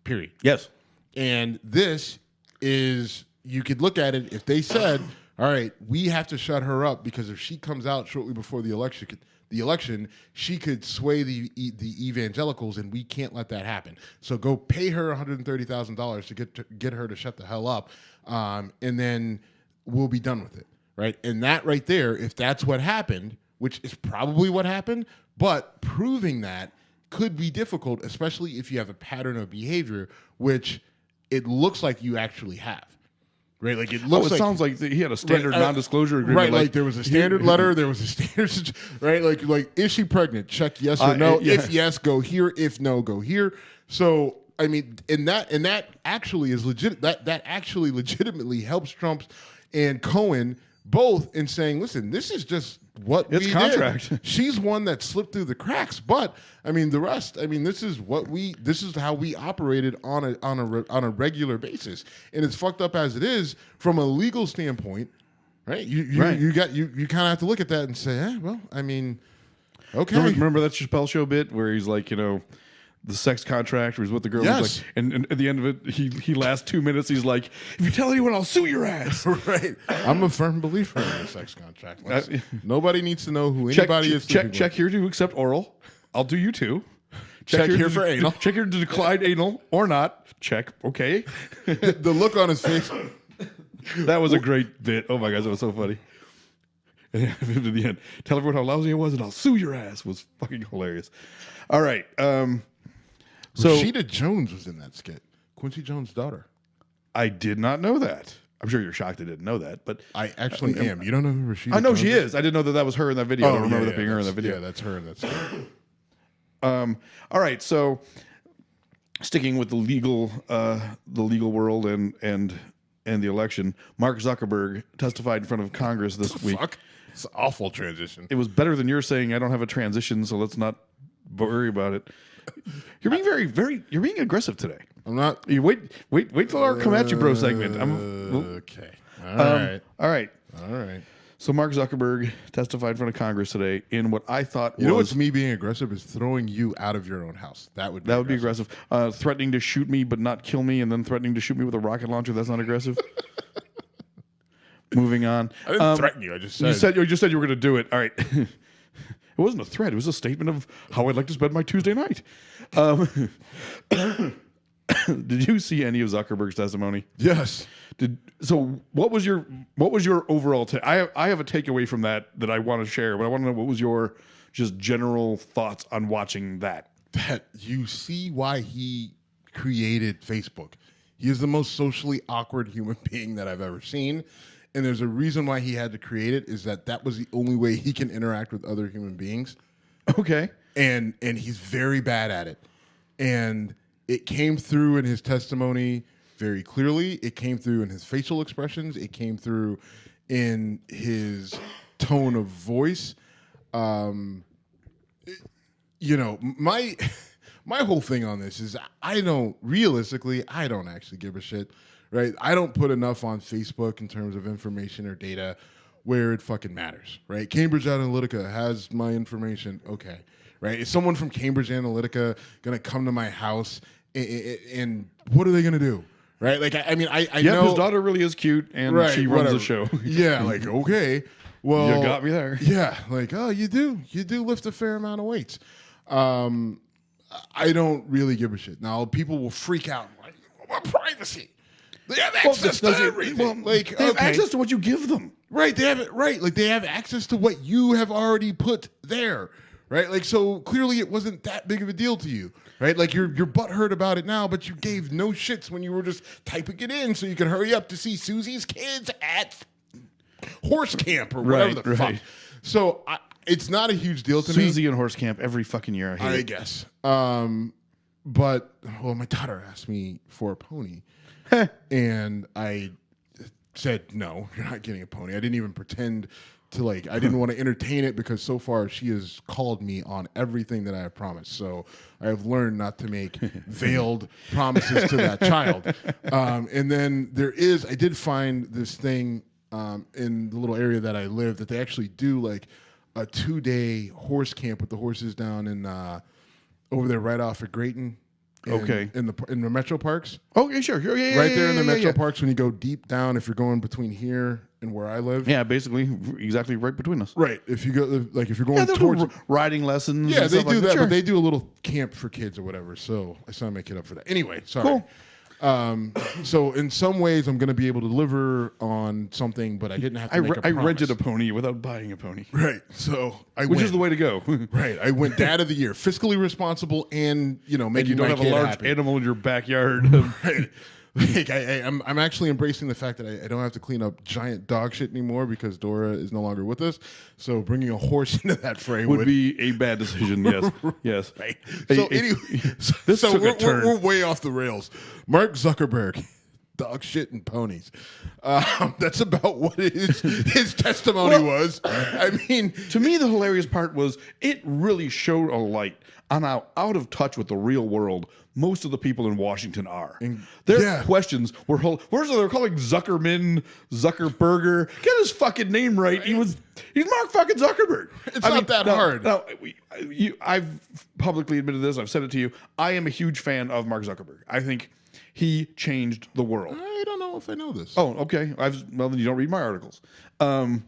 period. Yes. And this is, you could look at it, if they said, all right, we have to shut her up because if she comes out shortly before the election, the election, she could sway the evangelicals, and we can't let that happen. So go pay her $130,000 to get her to shut the hell up, and then we'll be done with it, right? And that right there, if that's what happened, which is probably what happened, but proving that could be difficult, especially if you have a pattern of behavior, which it looks like you actually have. Right, like it looks. It sounds like he had a standard non-disclosure agreement. Right, like there was a standard letter. There was a standard. Right, like is she pregnant? Check yes or no. Yeah. If yes, go here. If no, go here. So I mean, and that actually is legit. That actually legitimately helps Trump and Cohen both in saying, listen, this is just what it's we contract. did. She's one that slipped through the cracks, but I mean the rest. I mean this is how we operated on a regular basis, and it's fucked up as it is from a legal standpoint, right? You kind of have to look at that and say, well, I mean, okay. Remember that Chappelle Show bit where he's like, the sex contract where he's with the girl. Yes. He's like, and at the end of it, he lasts 2 minutes. He's like, if you tell anyone, I'll sue your ass. Right. I'm a firm believer in the sex contract. Nobody needs to know who anybody is. Check here to accept oral. I'll do you too. Check here for anal. Check here to decline anal or not. Check. Okay. The look on his face. That was a great bit. Oh my gosh, that was so funny. And to the end, tell everyone how lousy it was, and I'll sue your ass. Was fucking hilarious. All right. So Rashida Jones was in that skit. Quincy Jones' daughter. I did not know that. I'm sure you're shocked I didn't know that, but I actually am. You don't know who Rashida? I know Jones she is. I didn't know that was her in that video. I don't remember that being her in that video. Yeah, that's her in that skit. All right, so sticking with the legal world and the election, Mark Zuckerberg testified in front of Congress this week. Fuck, it's an awful transition. It was better than you're saying. I don't have a transition, so let's not worry about it. You're being you're being aggressive today. I'm not. You wait till our come at you, bro segment. Okay. All right. So Mark Zuckerberg testified in front of Congress today in what I thought You know what's me being aggressive is throwing you out of your own house. That would be aggressive. Threatening to shoot me but not kill me, and then threatening to shoot me with a rocket launcher. That's not aggressive. Moving on. I didn't threaten you. I just said you just said you were going to do it. All right. It wasn't a threat. It was a statement of how I'd like to spend my Tuesday night. Did you see any of Zuckerberg's testimony? Yes. What was your overall I have a takeaway from that I want to share, but I want to know what was your just general thoughts on watching that. That you see why he created Facebook. He is the most socially awkward human being that I've ever seen. And there's a reason why he had to create it, is that was the only way he can interact with other human beings. Okay. And he's very bad at it. And it came through in his testimony very clearly. It came through in his facial expressions. It came through in his tone of voice. My whole thing on this is I don't actually give a shit. Right, I don't put enough on Facebook in terms of information or data where it fucking matters. Right, Cambridge Analytica has my information. Okay, right. Is someone from Cambridge Analytica gonna come to my house and what are they gonna do? Right, like I know his daughter really is cute and she runs the show. Yeah, like okay, well, you got me there. Yeah, like you do lift a fair amount of weights. I don't really give a shit. Now people will freak out like, what privacy? They have access to everything. They have access to what you give them. Right, they have it. Right, like they have access to what you have already put there. Right, like so clearly it wasn't that big of a deal to you. Right, like you're butthurt about it now, but you gave no shits when you were just typing it in so you could hurry up to see Susie's kids at horse camp or whatever the fuck. So it's not a huge deal to me. Susie and horse camp every fucking year. I guess. But my daughter asked me for a pony. And I said, no, you're not getting a pony. I didn't even pretend to I didn't want to entertain it because so far she has called me on everything that I have promised. So I have learned not to make veiled promises to that child. And then I did find this thing in the little area that I live that they actually do a 2-day horse camp with the horses down in over there right off of Grayton. In the metro parks. Okay, sure. Yeah, right there in the metro parks when you go deep down, if you're going between here and where I live. Yeah, basically, exactly right between us. Right. If you go, if you're going towards riding lessons. Yeah, they do that, sure. but they do a little camp for kids or whatever. So I still make it up for that. Anyway, sorry. Cool. So in some ways, I'm going to be able to deliver on something, but I didn't have to I rented a pony without buying a pony. Right. So which is the way to go. Right. I went dad of the year, fiscally responsible, and making you don't have a large happy. animal in your backyard. Right. Like I'm actually embracing the fact that I don't have to clean up giant dog shit anymore because Dora is no longer with us. So bringing a horse into that fray would be a bad decision. Yes, yes. Right. So anyway, we're way off the rails. Mark Zuckerberg, dog shit and ponies. That's about what his testimony was. I mean, to me, the hilarious part was it really showed a light on how out of touch with the real world most of the people in Washington are. Their questions were they're calling Zuckerberger. Get his fucking name right. He's Mark fucking Zuckerberg. It's not that hard. No, I've publicly admitted this. I've said it to you. I am a huge fan of Mark Zuckerberg. I think he changed the world. I don't know if I know this. Oh, okay. Well, then you don't read my articles. I'm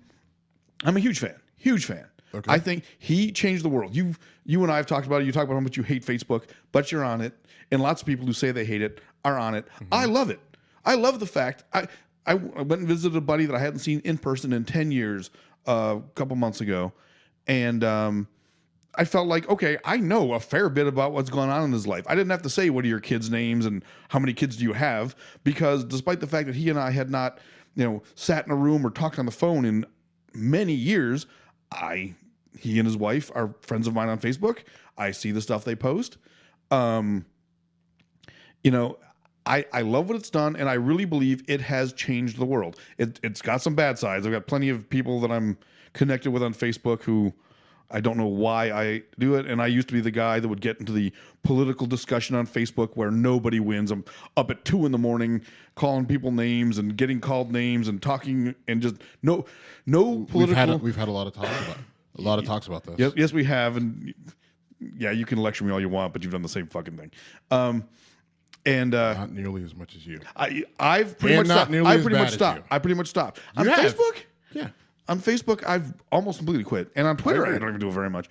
a huge fan. Huge fan. Okay. I think he changed the world. You and I have talked about it. You talk about how much you hate Facebook, but you're on it. And lots of people who say they hate it are on it. Mm-hmm. I love it. I love the fact. I went and visited a buddy that I hadn't seen in person in 10 years a couple months ago. And I felt like, okay, I know a fair bit about what's going on in his life. I didn't have to say, what are your kids' names and how many kids do you have? Because despite the fact that he and I had not, sat in a room or talked on the phone in many years, he and his wife are friends of mine on Facebook. I see the stuff they post. I love what it's done, and I really believe it has changed the world. It's got some bad sides. I've got plenty of people that I'm connected with on Facebook who I don't know why I do it, and I used to be the guy that would get into the political discussion on Facebook where nobody wins. I'm up at 2 a.m. calling people names and getting called names and talking and just no political. We've had a lot of talks about it. A lot of talks about this. Yes, we have, and yeah, you can lecture me all you want, but you've done the same fucking thing. And not nearly as much as you. I've pretty much stopped. I pretty much stopped. On Facebook? Yeah. On Facebook, I've almost completely quit. And on Twitter, I don't even do it very much.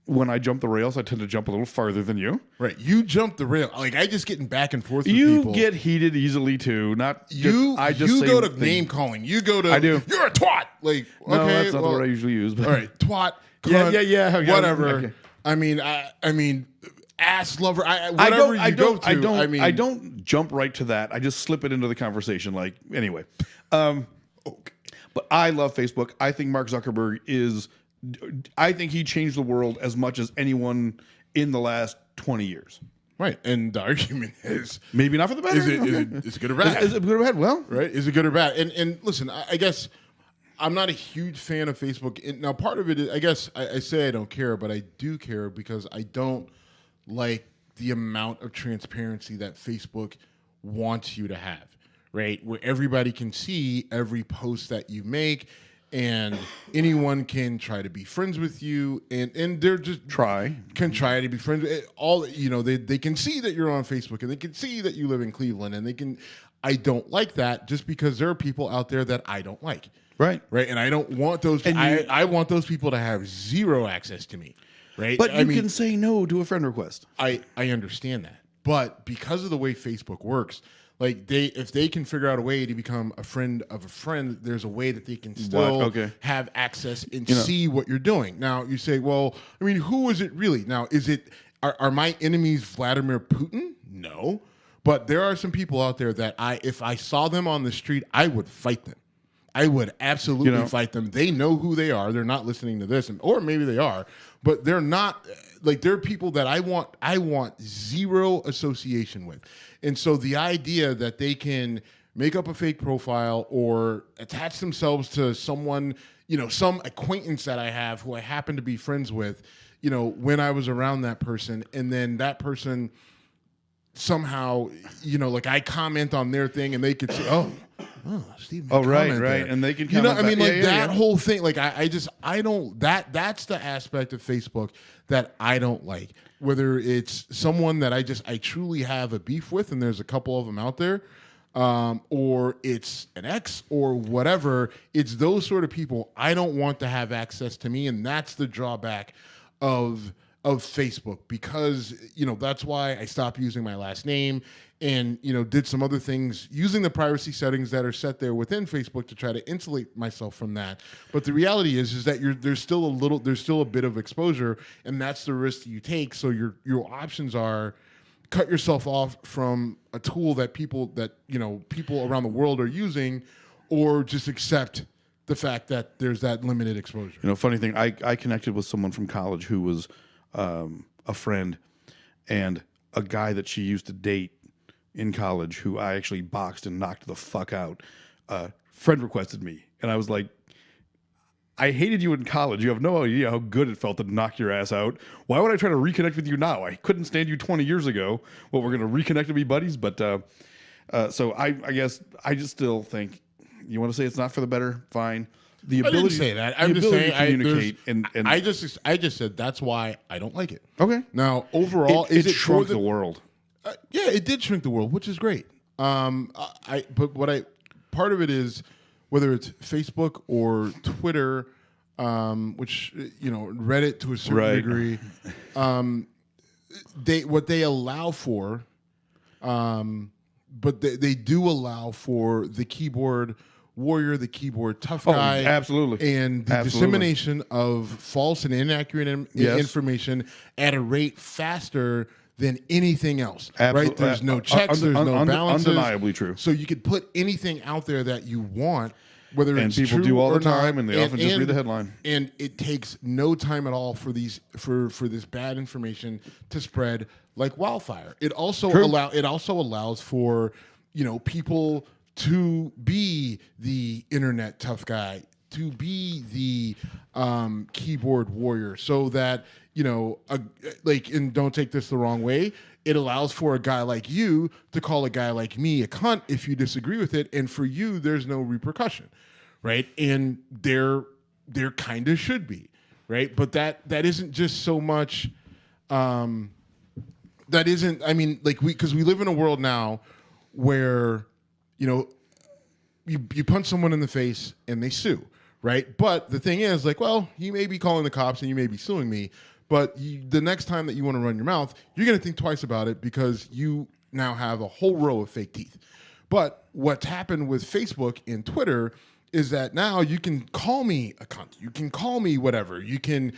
When I jump the rails, I tend to jump a little farther than you. Right. You jump the rail. Like, I just getting back and forth with people. You get heated easily, too. You go to name calling. You go to... I do. You're a twat. Like, no, that's not the word I usually use. But. All right. Twat. Cunt, yeah. Whatever. Okay. I mean, ass lover. Whatever you go to. I don't jump right to that. I just slip it into the conversation. Like, anyway. Okay. But I love Facebook. I think Mark Zuckerberg I think he changed the world as much as anyone in the last 20 years. Right. And the argument is... Maybe not for the better. Is it good or bad? Is it good or bad? Well... Right. Is it good or bad? And listen, I guess I'm not a huge fan of Facebook. Now, part of it is, I guess I say I don't care, but I do care because I don't like the amount of transparency that Facebook wants you to have. Right? Where everybody can see every post that you make, and anyone can try to be friends with you, and they're just can try to be friends. They can see that you're on Facebook, and they can see that you live in Cleveland, and they can. I don't like that just because there are people out there that I don't like. Right. And I don't want those. I want those people to have zero access to me. Right. But you can say no to a friend request. I understand that, but because of the way Facebook works. Like if they can figure out a way to become a friend of a friend, there's a way that they can still have access and see what you're doing. Now you say, well, who is it really? Now are my enemies Vladimir Putin? No, but there are some people out there that if I saw them on the street, I would fight them. I would absolutely fight them. They know who they are. They're not listening to this, or maybe they are, but they're not. Like they're people that I want zero association with. And so the idea that they can make up a fake profile or attach themselves to someone, some acquaintance that I have who I happen to be friends with, when I was around that person, and then that person somehow, like I comment on their thing and they could say, oh, Steve. Right, there. and they can, I mean, like that whole thing. Like I don't. That's the aspect of Facebook that I don't like. Whether it's someone that I truly have a beef with, and there's a couple of them out there, or it's an ex or whatever. It's those sort of people I don't want to have access to me, and that's the drawback of Facebook, because that's why I stopped using my last name and did some other things using the privacy settings that are set there within Facebook to try to insulate myself from that. But the reality is that there's still a bit of exposure, and that's the risk that you take. So your options are cut yourself off from a tool that people around the world are using, or just accept the fact that there's that limited exposure. Funny thing, I connected with someone from college who was a friend, and a guy that she used to date in college who I actually boxed and knocked the fuck out. Friend requested me, and I was like, I hated you in college. You have no idea how good it felt to knock your ass out. Why would I try to reconnect with you now? I couldn't stand you 20 years ago. Well, we're going to reconnect and be buddies. But so I guess I just still think, you want to say it's not for the better? Fine. The ability, I didn't say that. I'm just saying to communicate. And I just said that's why I don't like it. Okay. Now, overall, it shrunk the world. Yeah, it did shrink the world, which is great. But part of it is, whether it's Facebook or Twitter, which Reddit to a certain degree, what they allow for, but they do allow for the keyboard warrior, the keyboard tough guy, absolutely, and the dissemination of false and inaccurate information at a rate faster than anything else. Right? There's no checks, there's no balances. Undeniably true. So you could put anything out there that you want, whether it's people true do all or the time, not, and they often just read the headline. And it takes no time at all for this bad information to spread like wildfire. It also allows for people to be the internet tough guy, to be the keyboard warrior, so that and don't take this the wrong way, it allows for a guy like you to call a guy like me a cunt if you disagree with it, and for you there's no repercussion, right? And there kind of should be, right? But that isn't just so much. That isn't. I mean, because we live in a world now where you punch someone in the face and they sue, right? But the thing is, you may be calling the cops and you may be suing me, but the next time that you want to run your mouth, you're going to think twice about it, because you now have a whole row of fake teeth. But what's happened with Facebook and Twitter is that now you can call me a cunt. You can call me whatever. You can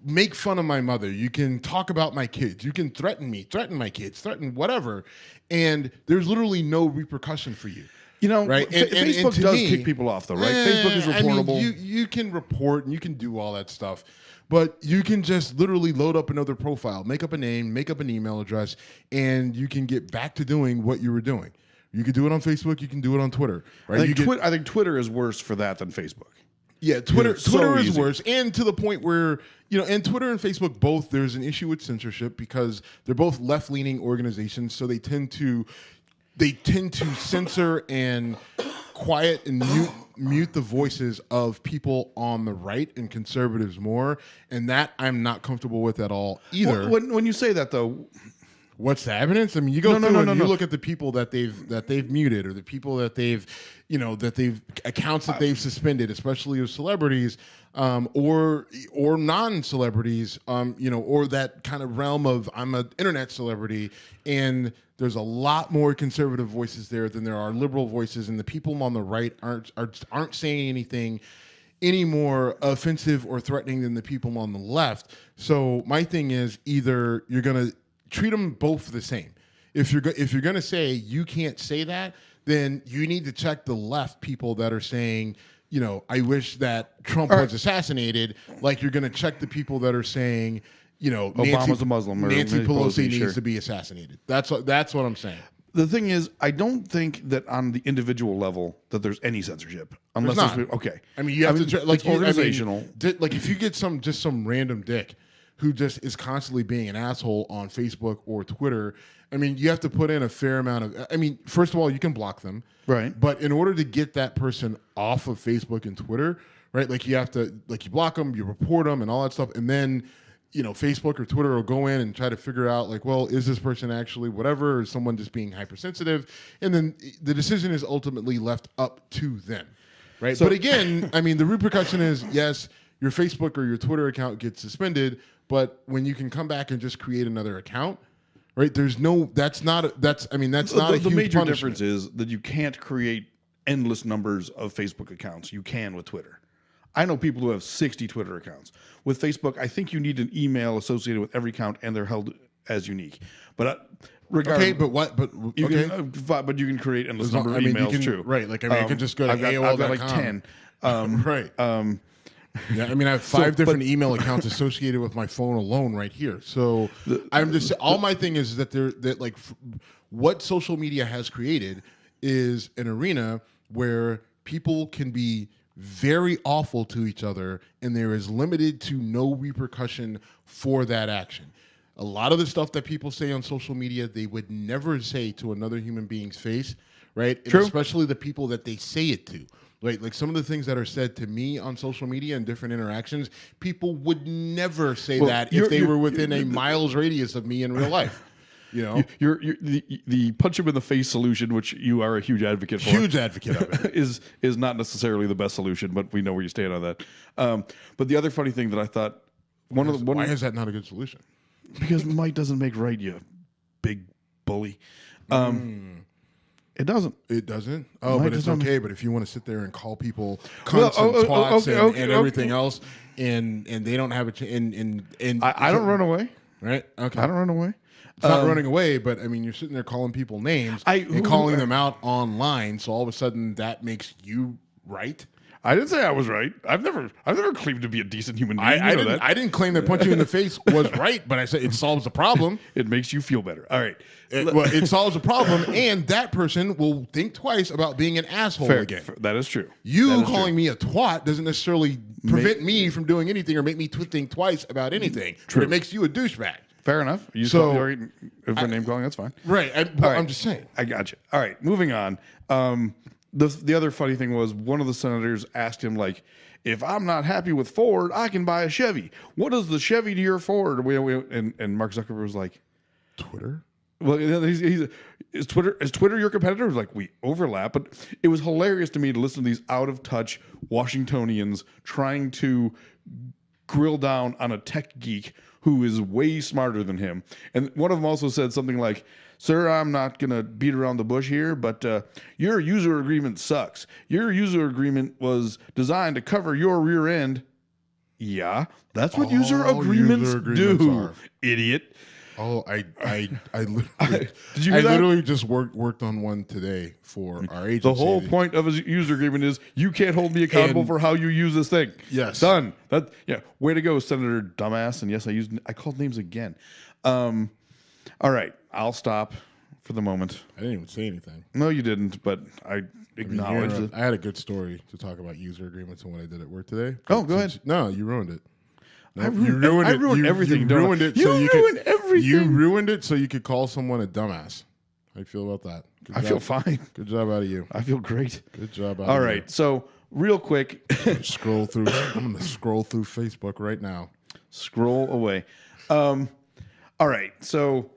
make fun of my mother. You can talk about my kids. You can threaten me, threaten my kids, threaten whatever. And there's literally no repercussion for you. Right? Facebook does kick people off, though, right? Facebook is reportable. I mean, you can report and you can do all that stuff, but you can just literally load up another profile, make up a name, make up an email address, and you can get back to doing what you were doing. You can do it on Facebook. You can do it on Twitter. Right? I think Twitter is worse for that than Facebook. Yeah, Twitter is worse, and to the point where and Twitter and Facebook both, there's an issue with censorship, because they're both left-leaning organizations, so they tend to censor and quiet and mute the voices of people on the right and conservatives more, and that I'm not comfortable with at all either. When you say that, though, what's the evidence? I mean, you go through and you look at the people that they've muted, or the people that they've accounts that they've suspended, especially of celebrities, or non-celebrities, or that kind of realm of I'm an internet celebrity, and there's a lot more conservative voices there than there are liberal voices, and the people on the right aren't saying anything any more offensive or threatening than the people on the left. So my thing is, either you're gonna treat them both the same. If you're gonna say you can't say that, then you need to check the left people that are saying, I wish that Trump was assassinated. Like you're gonna check the people that are saying, Obama's a Muslim. Nancy Pelosi needs to be assassinated. That's what I'm saying. The thing is, I don't think that on the individual level that there's any censorship, unless okay. I mean, you have to it's organizational. if you get some random dick who just is constantly being an asshole on Facebook or Twitter, I mean, you have to put in a fair amount of, I mean, first of all, you can block them. Right. But in order to get that person off of Facebook and Twitter, right, like you have to, like you block them, you report them and all that stuff. And then, you know, Facebook or Twitter will go in and try to figure out like, well, is this person actually whatever, or is someone just being hypersensitive? And then the decision is ultimately left up to them. Right. So, but again, I mean, the repercussion is, yes, your Facebook or your Twitter account gets suspended, but when you can come back and just create another account, right? There's no, that's not a huge punishment. The major difference is that you can't create endless numbers of Facebook accounts. You can with Twitter. I know people who have 60 Twitter accounts. With Facebook, I think you need an email associated with every account, and they're held as unique. But regardless, okay, but what? But you okay. but you can create endless number of emails too. Right? Like I mean, you can just go to AOL.com. I've got like 10. Right. Yeah, I mean, I have 5 different email accounts associated with my phone alone right here. So I'm just all my thing is that what social media has created is an arena where people can be very awful to each other, and there is limited to no repercussion for that action. A lot of the stuff that people say on social media, they would never say to another human being's face, right? True. And especially the people that they say it to. Right? Like some of the things that are said to me on social media and different interactions, people would never say that if they were within a miles radius of me in real life. You know, you're the punch him in the face solution, which you are a huge advocate for. Huge advocate of it. is not necessarily the best solution, but we know where you stand on that. But the other funny thing that I thought why is that not a good solution? Because might doesn't make right, you big bully. It doesn't. It doesn't? Oh, but it's okay. But if you want to sit there and call people cunts and twats and everything else, and they don't have a chance, and I don't run away. Right? Okay. I don't run away. It's not running away, but I mean, you're sitting there calling people names and calling them out online. So all of a sudden, that makes you right. I didn't say I was right. I've never claimed to be a decent human being. I didn't claim that punching you in the face was right, but I said it solves the problem. It makes you feel better. All right. It solves a problem, and that person will think twice about being an asshole again. That is true. You calling me a twat doesn't necessarily prevent me from doing anything or make me think twice about anything. True. But it makes you a douchebag. Fair enough. If we're name calling, that's fine. Right. I'm just saying. I got you. All right. Moving on. The other funny thing was one of the senators asked him, like, if I'm not happy with Ford, I can buy a Chevy. What is the Chevy to your Ford? And Mark Zuckerberg was like, Twitter? Well, is Twitter your competitor? Like, we overlap, but it was hilarious to me to listen to these out of touch Washingtonians trying to grill down on a tech geek who is way smarter than him. And one of them also said something like, sir, I'm not going to beat around the bush here, but your user agreement sucks. Your user agreement was designed to cover your rear end. Yeah, that's what user agreements do, idiot. Oh, I literally just worked on one today for our agency. The whole point of a user agreement is you can't hold me accountable for how you use this thing. Yes, done. Way to go, Senator Dumbass. And yes, I called names again. All right, I'll stop for the moment. I didn't even say anything. No, you didn't, but I acknowledged it. I had a good story to talk about user agreements and what I did at work today. Oh, go ahead. No, you ruined it. No, I ruined everything. You ruined it. You ruined everything. You ruined it so you could call someone a dumbass. How you feel about that? I feel fine. Good job out of you. I feel great. Good job out of you. All right. So real quick. I'm going to scroll through Facebook right now. Scroll away. All right. So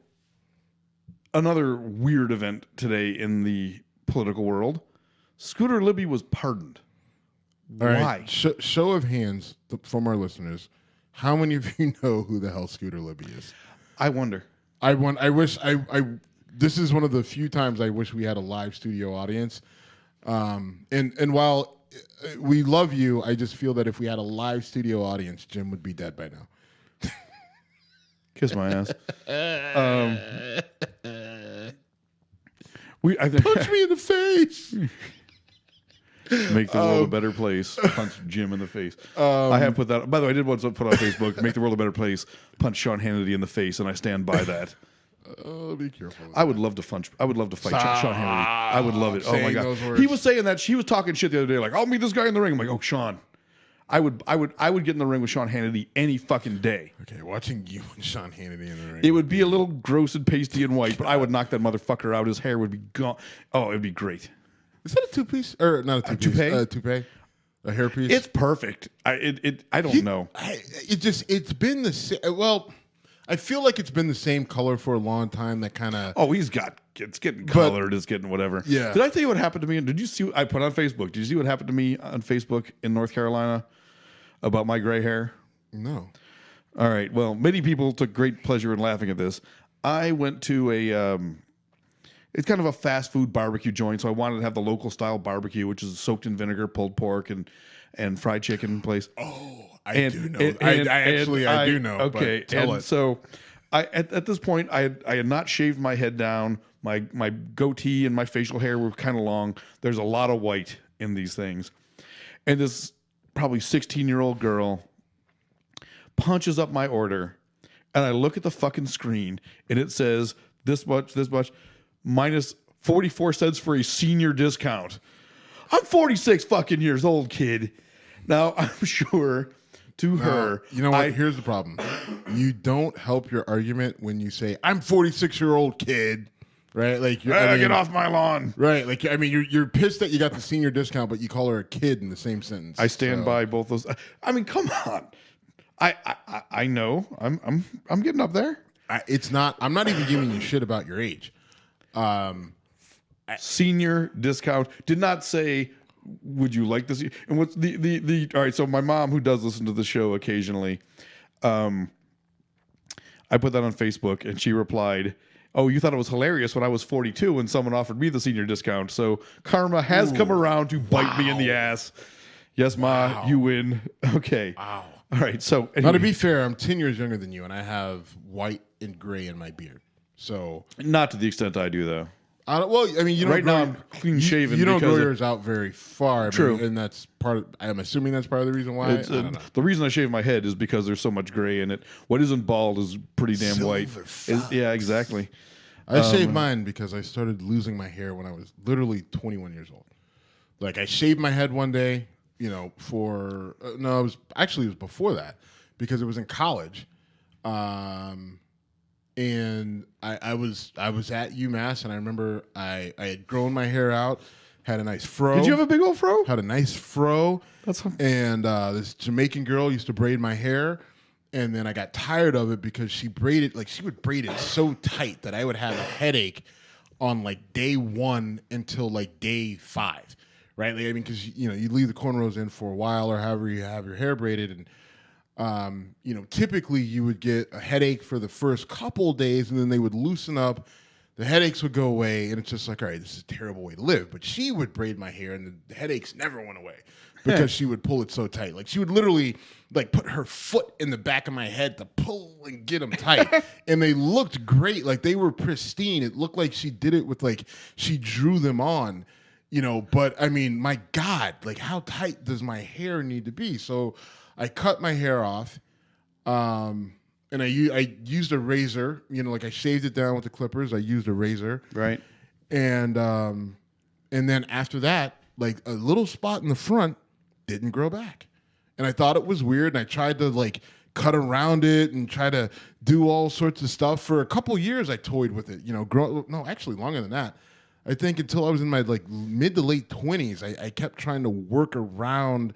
another weird event today in the political world. Scooter Libby was pardoned. All Why? Right. Show of hands from our listeners. How many of you know who the hell Scooter Libby is? I wonder. I wish this is one of the few times I wish we had a live studio audience. And while we love you, I just feel that if we had a live studio audience, Jim would be dead by now. Kiss my ass. Punch me in the face. Make the world a better place. Punch Jim in the face. I have put that. By the way, I did once put on Facebook. Make the world a better place. Punch Sean Hannity in the face, and I stand by that. Be careful. I would love to fight Sean Hannity. I would love it. Oh my god, he was saying that. She was talking shit the other day, like, I'll meet this guy in the ring. I'm like, oh, Sean, I would get in the ring with Sean Hannity any fucking day. Okay, watching you and Sean Hannity in the ring. It would be a little gross and pasty and white, but I would knock that motherfucker out. His hair would be gone. Oh, it'd be great. Is that a two-piece? Or not a two-piece? Toupee? Toupee? A hairpiece? It's perfect. I don't know. It's been the same. Well, I feel like it's been the same color for a long time. That kind of. Oh, it's getting colored. It's getting whatever. Yeah. Did I tell you what happened to me? Did you see what I put on Facebook? Did you see what happened to me on Facebook in North Carolina about my gray hair? No. All right. Well, many people took great pleasure in laughing at this. I went to it's kind of a fast food barbecue joint, so I wanted to have the local style barbecue, which is soaked in vinegar, pulled pork, and fried chicken place. Oh, I do know. I do know. Okay, but tell and it. so at this point, I had not shaved my head down. My goatee and my facial hair were kind of long. There's a lot of white in these things, and this probably 16-year-old girl punches up my order, and I look at the fucking screen, and it says this much, minus 44 cents for a senior discount. I'm 46 fucking years old, kid. Now, I'm sure to her. You know what? Here's the problem. You don't help your argument when you say, I'm 46-year-old kid. Right? Like, get off my lawn. Right. Like, I mean, you're pissed that you got the senior discount, but you call her a kid in the same sentence. I stand by both those. I mean, come on. I know. I'm getting up there. I'm not even giving you shit about your age. Senior discount. Did not say, would you like this? And what's the all right, so my mom, who does listen to the show occasionally, I put that on Facebook, and she replied, oh, you thought it was hilarious when I was 42 when someone offered me the senior discount. So karma has come around to bite me in the ass. Yes, Ma, you win. Okay. Wow. All right. So anyway. Now, to be fair, I'm 10 years younger than you, and I have white and gray in my beard. So not to the extent I do, though. Well, I mean, you don't right now I'm clean shaven. You don't grow yours out very far. True, and that's part. I'm assuming that's part of the reason why. The reason I shave my head is because there's so much gray in it. What isn't bald is pretty damn white. Yeah, exactly. I shaved mine because I started losing my hair when I was literally 21 years old. Like, I shaved my head one day, it was before that, because it was in college. And I was at UMass, and I remember I had grown my hair out, had a nice fro. Did you have a big old fro? Had a nice fro. And this Jamaican girl used to braid my hair, and then I got tired of it because she would braid it so tight that I would have a headache on like day 1 until like day 5, right? Like, I mean, because you leave the cornrows in for a while, or however you have your hair braided, and typically you would get a headache for the first couple of days, and then they would loosen up. The headaches would go away, and it's just like, all right, this is a terrible way to live. But she would braid my hair, and the headaches never went away because she would pull it so tight. Like, she would literally like put her foot in the back of my head to pull and get them tight. And they looked great. Like, they were pristine. It looked like she did it with, like, she drew them on, But, I mean, my God, like, how tight does my hair need to be? So I cut my hair off, and I used a razor. Like, I shaved it down with the clippers. I used a razor. Right. And then after that, like, a little spot in the front didn't grow back. And I thought it was weird, and I tried to, like, cut around it and try to do all sorts of stuff. For a couple years, I toyed with it. Actually longer than that. I think until I was in my, like, mid to late 20s, I kept trying to work around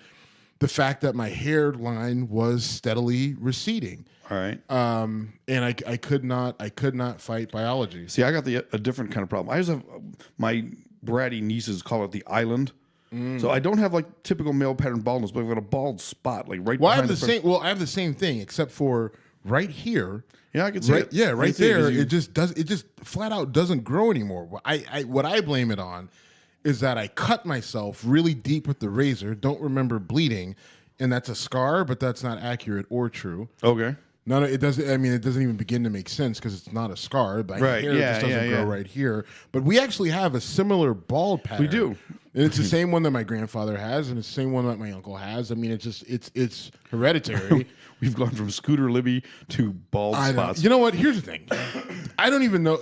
the fact that my hairline was steadily receding. All right. And I could not fight biology. See, I got a different kind of problem. I just have my bratty nieces call it the island. So I don't have like typical male pattern baldness, but I've got a bald spot like right. Well, I have the same thing, except for right here. Yeah, I can see it. Yeah, right there. It just flat out doesn't grow anymore. What I blame it on is that I cut myself really deep with the razor. Don't remember bleeding, and that's a scar, but that's not accurate or true. Okay. No, it doesn't. I mean, it doesn't even begin to make sense because it's not a scar. My hair just doesn't grow right here. But we actually have a similar bald pattern. We do, and it's the same one that my grandfather has, and it's the same one that my uncle has. I mean, it's hereditary. We've gone from Scooter Libby to bald spots. You know what? Here's the thing. I don't even know.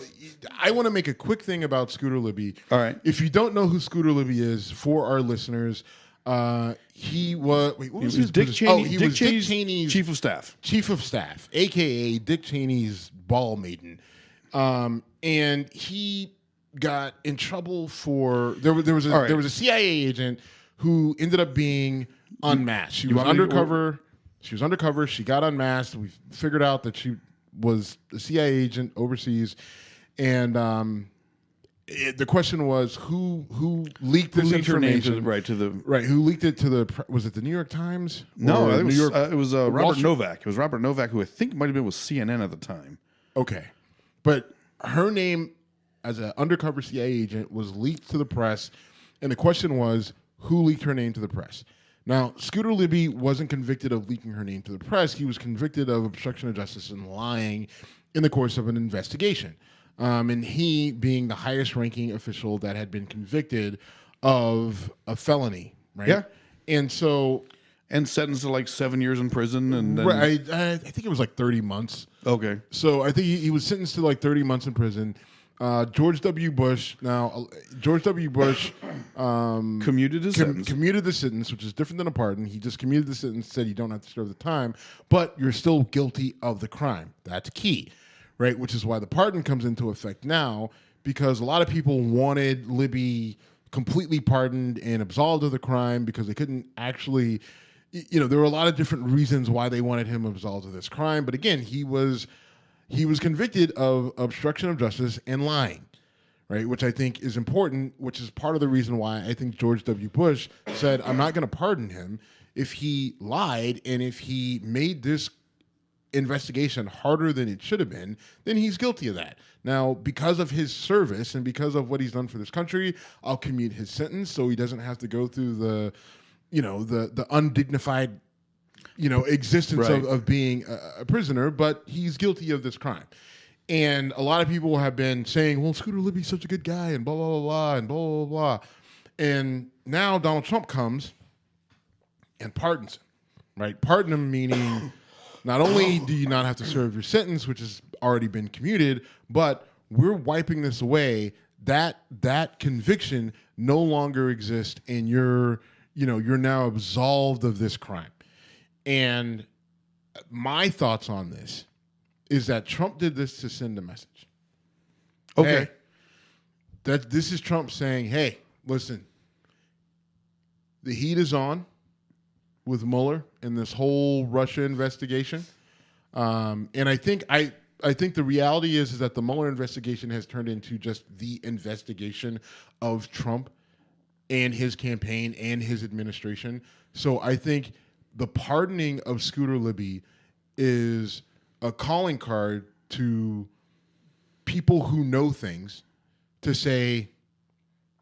I want to make a quick thing about Scooter Libby. All right. If you don't know who Scooter Libby is, for our listeners, He was. Wait, what was his Dick position? Cheney. He Dick was Cheney's Dick Cheney's chief of staff. Chief of staff, aka Dick Cheney's ball maiden, and he got in trouble for there was a CIA agent who ended up being unmasked. She was undercover. She was undercover. She got unmasked. We figured out that she was a CIA agent overseas, and the question was who leaked this information? Who leaked it to the? Was it the New York Times? No, it was Robert Novak. It was Robert Novak, who I think might have been with CNN at the time. Okay, but her name as an undercover CIA agent was leaked to the press, and the question was who leaked her name to the press. Now, Scooter Libby wasn't convicted of leaking her name to the press. He was convicted of obstruction of justice and lying in the course of an investigation. And he being the highest ranking official that had been convicted of a felony, right? Yeah. And so... And sentenced to like 7 years in prison. And then... Right, I think it was like 30 months. Okay. So I think he was sentenced to like 30 months in prison. George W. Bush commuted his sentence. Commuted the sentence, which is different than a pardon. He just commuted the sentence, said you don't have to serve the time, but you're still guilty of the crime. That's key, right? Which is why the pardon comes into effect now, because a lot of people wanted Libby completely pardoned and absolved of the crime because they couldn't actually, there were a lot of different reasons why they wanted him absolved of this crime. But again, he was convicted of obstruction of justice and lying, right? Which I think is important, which is part of the reason why I think George W. Bush said, I'm not going to pardon him if he lied and if he made this investigation harder than it should have been, then he's guilty of that. Now, because of his service and because of what he's done for this country, I'll commute his sentence so he doesn't have to go through the undignified existence of being a prisoner, but he's guilty of this crime. And a lot of people have been saying, well, Scooter Libby's such a good guy and blah, blah, blah, blah, and blah, blah, blah. And now Donald Trump comes and pardons him, right? Pardon him meaning not only do you not have to serve your sentence, which has already been commuted, but we're wiping this away. That conviction no longer exists, and you're now absolved of this crime. And my thoughts on this is that Trump did this to send a message. Okay. Hey, that this is Trump saying, hey, listen, the heat is on with Mueller and this whole Russia investigation. And I think the reality is that the Mueller investigation has turned into just the investigation of Trump and his campaign and his administration. So I think the pardoning of Scooter Libby is a calling card to people who know things to say,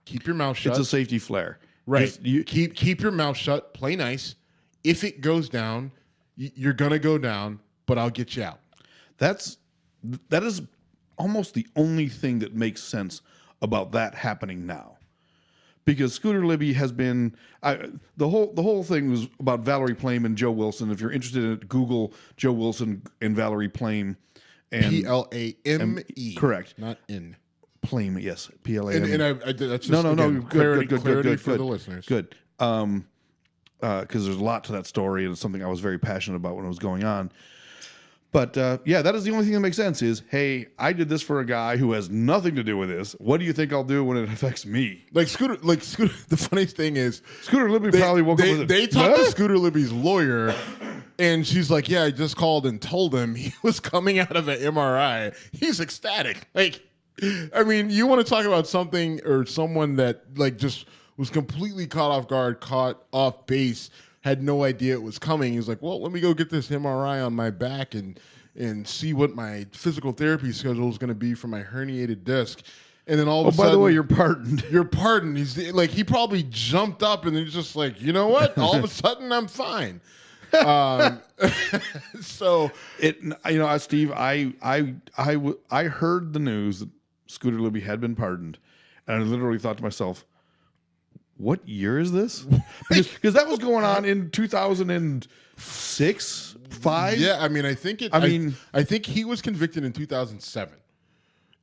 keep your mouth shut. It's a safety flare. Right. Keep your mouth shut. Play nice. If it goes down, you're going to go down, but I'll get you out. That is almost the only thing that makes sense about that happening now. Because Scooter Libby has been the whole thing was about Valerie Plame and Joe Wilson. If you're interested in it, Google Joe Wilson and Valerie Plame. And Plame, correct, not in Plame. Yes, Plame. And that's just no. Clarity Good for the listeners. Good. Because there's a lot to that story, and it's something I was very passionate about when it was going on. But that is the only thing that makes sense is, hey, I did this for a guy who has nothing to do with this. What do you think I'll do when it affects me? Like Scooter, the funniest thing is Scooter Libby probably woke up with it. They talked to Scooter Libby's lawyer, and she's like, yeah, I just called and told him he was coming out of an MRI. He's ecstatic. Like, I mean, you want to talk about something or someone that like just was completely caught off guard, caught off base, had no idea it was coming. He's like, well, let me go get this MRI on my back and see what my physical therapy schedule is going to be for my herniated disc. And then all of a sudden, by the way, you're pardoned. You're pardoned. He's like, he probably jumped up and he's just like, you know what? All of a sudden, I'm fine. So Steve, I heard the news that Scooter Libby had been pardoned, and I literally thought to myself, what year is this? Because that was going on in 2006, 5. Yeah, I mean, I think he was convicted in 2007,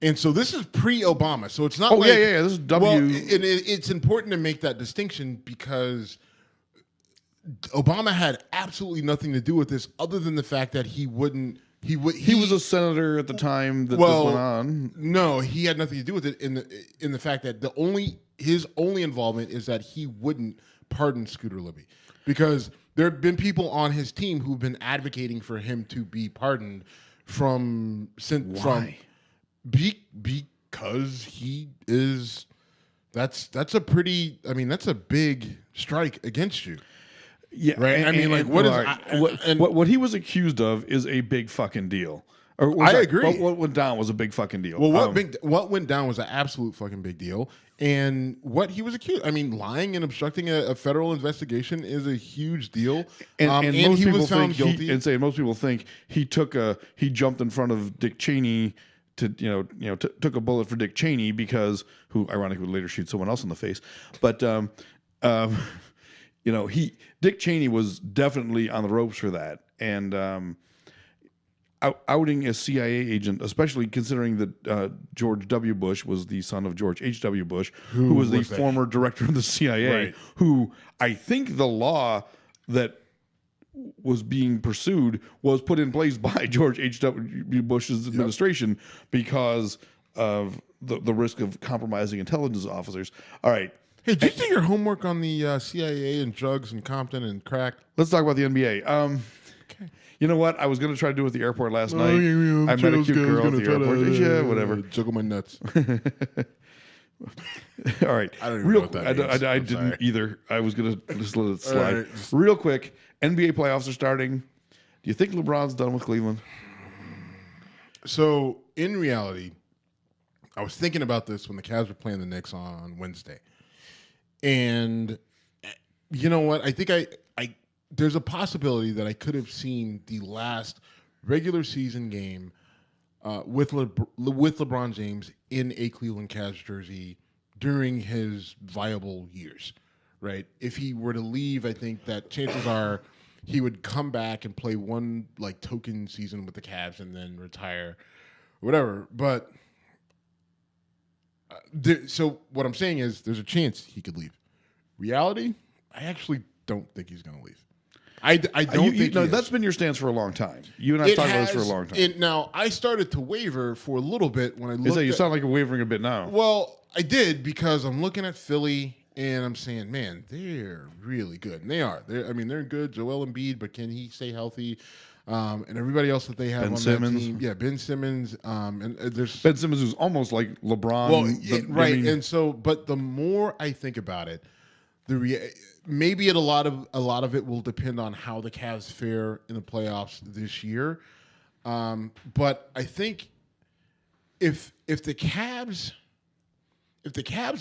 and so this is pre-Obama. So it's not. Oh, yeah. This is W. Well, it's important to make that distinction because Obama had absolutely nothing to do with this, other than the fact that he wouldn't. He was a senator at the time that this went on. No, he had nothing to do with it in the fact that his only involvement is that he wouldn't pardon Scooter Libby, because there have been people on his team who've been advocating for him to be pardoned because he is. That's a pretty. I mean, that's a big strike against you. Yeah, right. What he was accused of is a big fucking deal. I agree. What went down was a big fucking deal. Well, what went down was an absolute fucking big deal, and what he was accused. I mean, lying and obstructing a federal investigation is a huge deal. And most he people was found think guilty. most people think he jumped in front of Dick Cheney to took a bullet for Dick Cheney, because who ironically would later shoot someone else in the face, but. Dick Cheney was definitely on the ropes for that, and outing a CIA agent, especially considering that George W. Bush was the son of George H.W. Bush, who was the former director of the CIA, right. Who I think the law that was being pursued was put in place by George H.W. Bush's administration because of the risk of compromising intelligence officers. All right. Hey, did you do your homework on the CIA and drugs and Compton and crack? Let's talk about the NBA. Okay. You know what? I was going to try to do it at the airport last night. I met a cute girl at the airport. Yeah, whatever. Juggle my nuts. All right. I don't even know what that means. I didn't either. I was going to just let it slide. Right. Real quick, NBA playoffs are starting. Do you think LeBron's done with Cleveland? So, in reality, I was thinking about this when the Cavs were playing the Knicks on Wednesday. And you know what? I think there's a possibility that I could have seen the last regular season game with LeBron James in a Cleveland Cavs jersey during his viable years, right? If he were to leave, I think that chances are he would come back and play one like token season with the Cavs and then retire, whatever. But so what I'm saying is there's a chance he could leave. Reality, I actually don't think he's going to leave. I don't think that's been your stance for a long time. You and I have talked about this for a long time. Now, I started to waver for a little bit when I looked you sound like you're wavering a bit now. Well, I did, because I'm looking at Philly and I'm saying, man, they're really good. And they are. They're good. Joel Embiid, but can he stay healthy? And everybody else that they have on that team. Yeah, Ben Simmons. And there's Ben Simmons, who's almost like LeBron. Well, right. And so, but the more I think about it, maybe a lot of it will depend on how the Cavs fare in the playoffs this year. But I think if the Cavs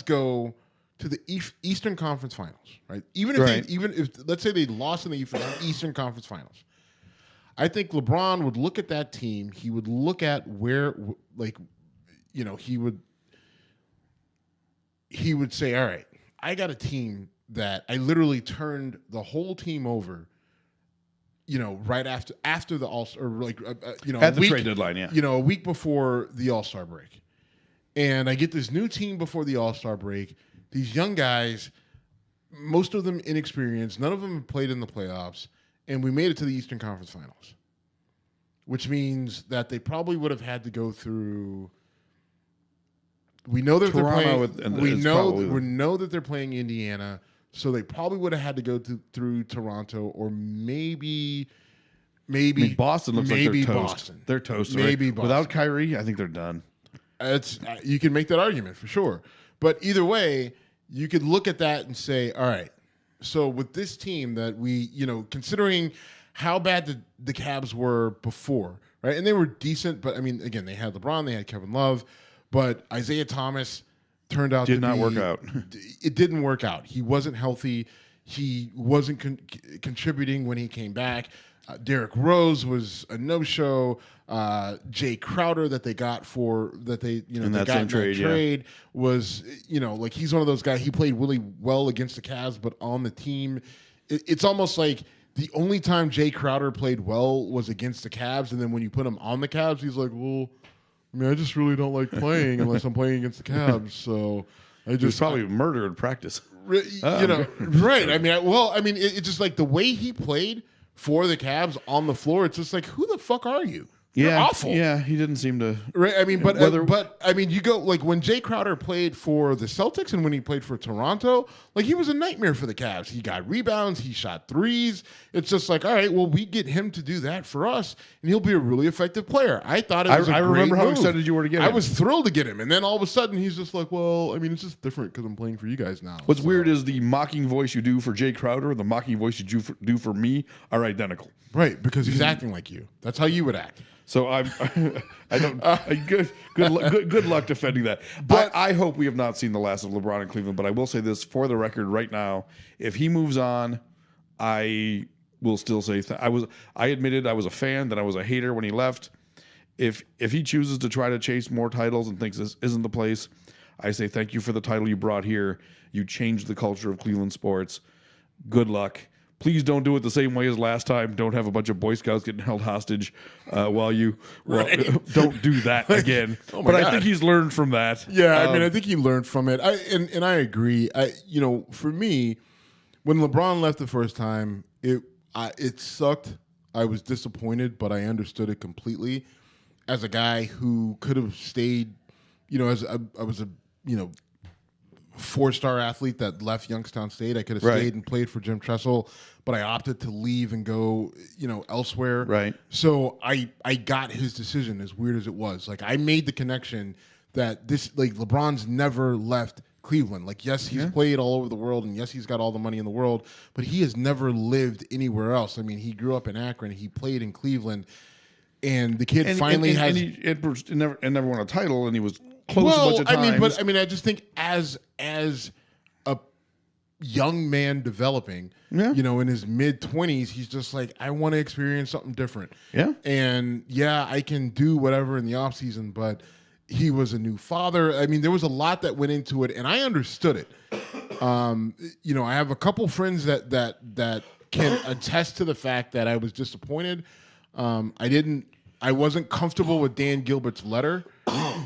go to the Eastern Conference Finals, right? Even if let's say they lost in the Eastern Conference Finals, I think LeBron would look at that team. He would look at where, he would say, all right, I got a team that I literally turned the whole team over, right after the All-Star, or at the trade deadline, yeah. A week before the All-Star break. And I get this new team before the All-Star break. These young guys, most of them inexperienced, none of them have played in the playoffs, and we made it to the Eastern Conference Finals, which means that they probably would have had to go through. We know that Toronto they're playing. We know that they're playing Indiana, so they probably would have had to go through Toronto, or maybe Boston looks like they're toast. Boston. They're toast. Maybe right? Without Kyrie, I think they're done. You can make that argument for sure, but either way, you could look at that and say, all right. So with this team that we, considering how bad the Cavs were before, right? And they were decent, but again, they had LeBron, they had Kevin Love, but Isaiah Thomas turned out did not work out. It didn't work out. He wasn't healthy. He wasn't contributing when he came back. Derrick Rose was a no-show. Jay Crowder that they got in that trade was, he's one of those guys. He played really well against the Cavs, but on the team, it's almost like the only time Jay Crowder played well was against the Cavs, and then when you put him on the Cavs, he's like, well, I just really don't like playing unless I'm playing against the Cavs. So I just probably murder in practice. Right. I mean, it's just like the way he played for the Cavs on the floor. It's just like, who the fuck are you? You're awful. Yeah, he didn't seem to. Right. I mean, but I mean, you go like when Jay Crowder played for the Celtics and when he played for Toronto, like he was a nightmare for the Cavs. He got rebounds, he shot threes. It's just like, all right, well, we get him to do that for us, and he'll be a really effective player. I thought it was. I remember how excited you were to get him. I was thrilled to get him, and then all of a sudden he's just like, well, I mean, it's just different because I'm playing for you guys now. What's weird is the mocking voice you do for Jay Crowder and the mocking voice you do for me are identical. Right, because he's acting like you. That's how you would act. So I don't. Good luck defending that. But I hope we have not seen the last of LeBron in Cleveland. But I will say this for the record right now: if he moves on, I will still say I admitted I was a fan, then I was a hater when he left. If he chooses to try to chase more titles and thinks this isn't the place, I say thank you for the title you brought here. You changed the culture of Cleveland sports. Good luck. Please don't do it the same way as last time. Don't have a bunch of Boy Scouts getting held hostage while don't do that again. But God. I think he's learned from that. Yeah, I mean, I think he learned from it. And I agree. For me, when LeBron left the first time, it sucked. I was disappointed, but I understood it completely. As a guy who could have stayed, I was a 4-star athlete that left Youngstown State. I could have stayed and played for Jim Tressel, but I opted to leave and go, elsewhere. Right. So I got his decision, as weird as it was. Like, I made the connection that LeBron's never left Cleveland. Like, yes, he's played all over the world, and yes, he's got all the money in the world, but he has never lived anywhere else. I mean, he grew up in Akron. He played in Cleveland, and the kid never won a title, and he was close a bunch of times. I just think as a young man developing, in his mid-20s, he's just like, I want to experience something different. Yeah. And I can do whatever in the offseason, but he was a new father. I mean, there was a lot that went into it, and I understood it. I have a couple friends that can attest to the fact that I was disappointed. I wasn't comfortable with Dan Gilbert's letter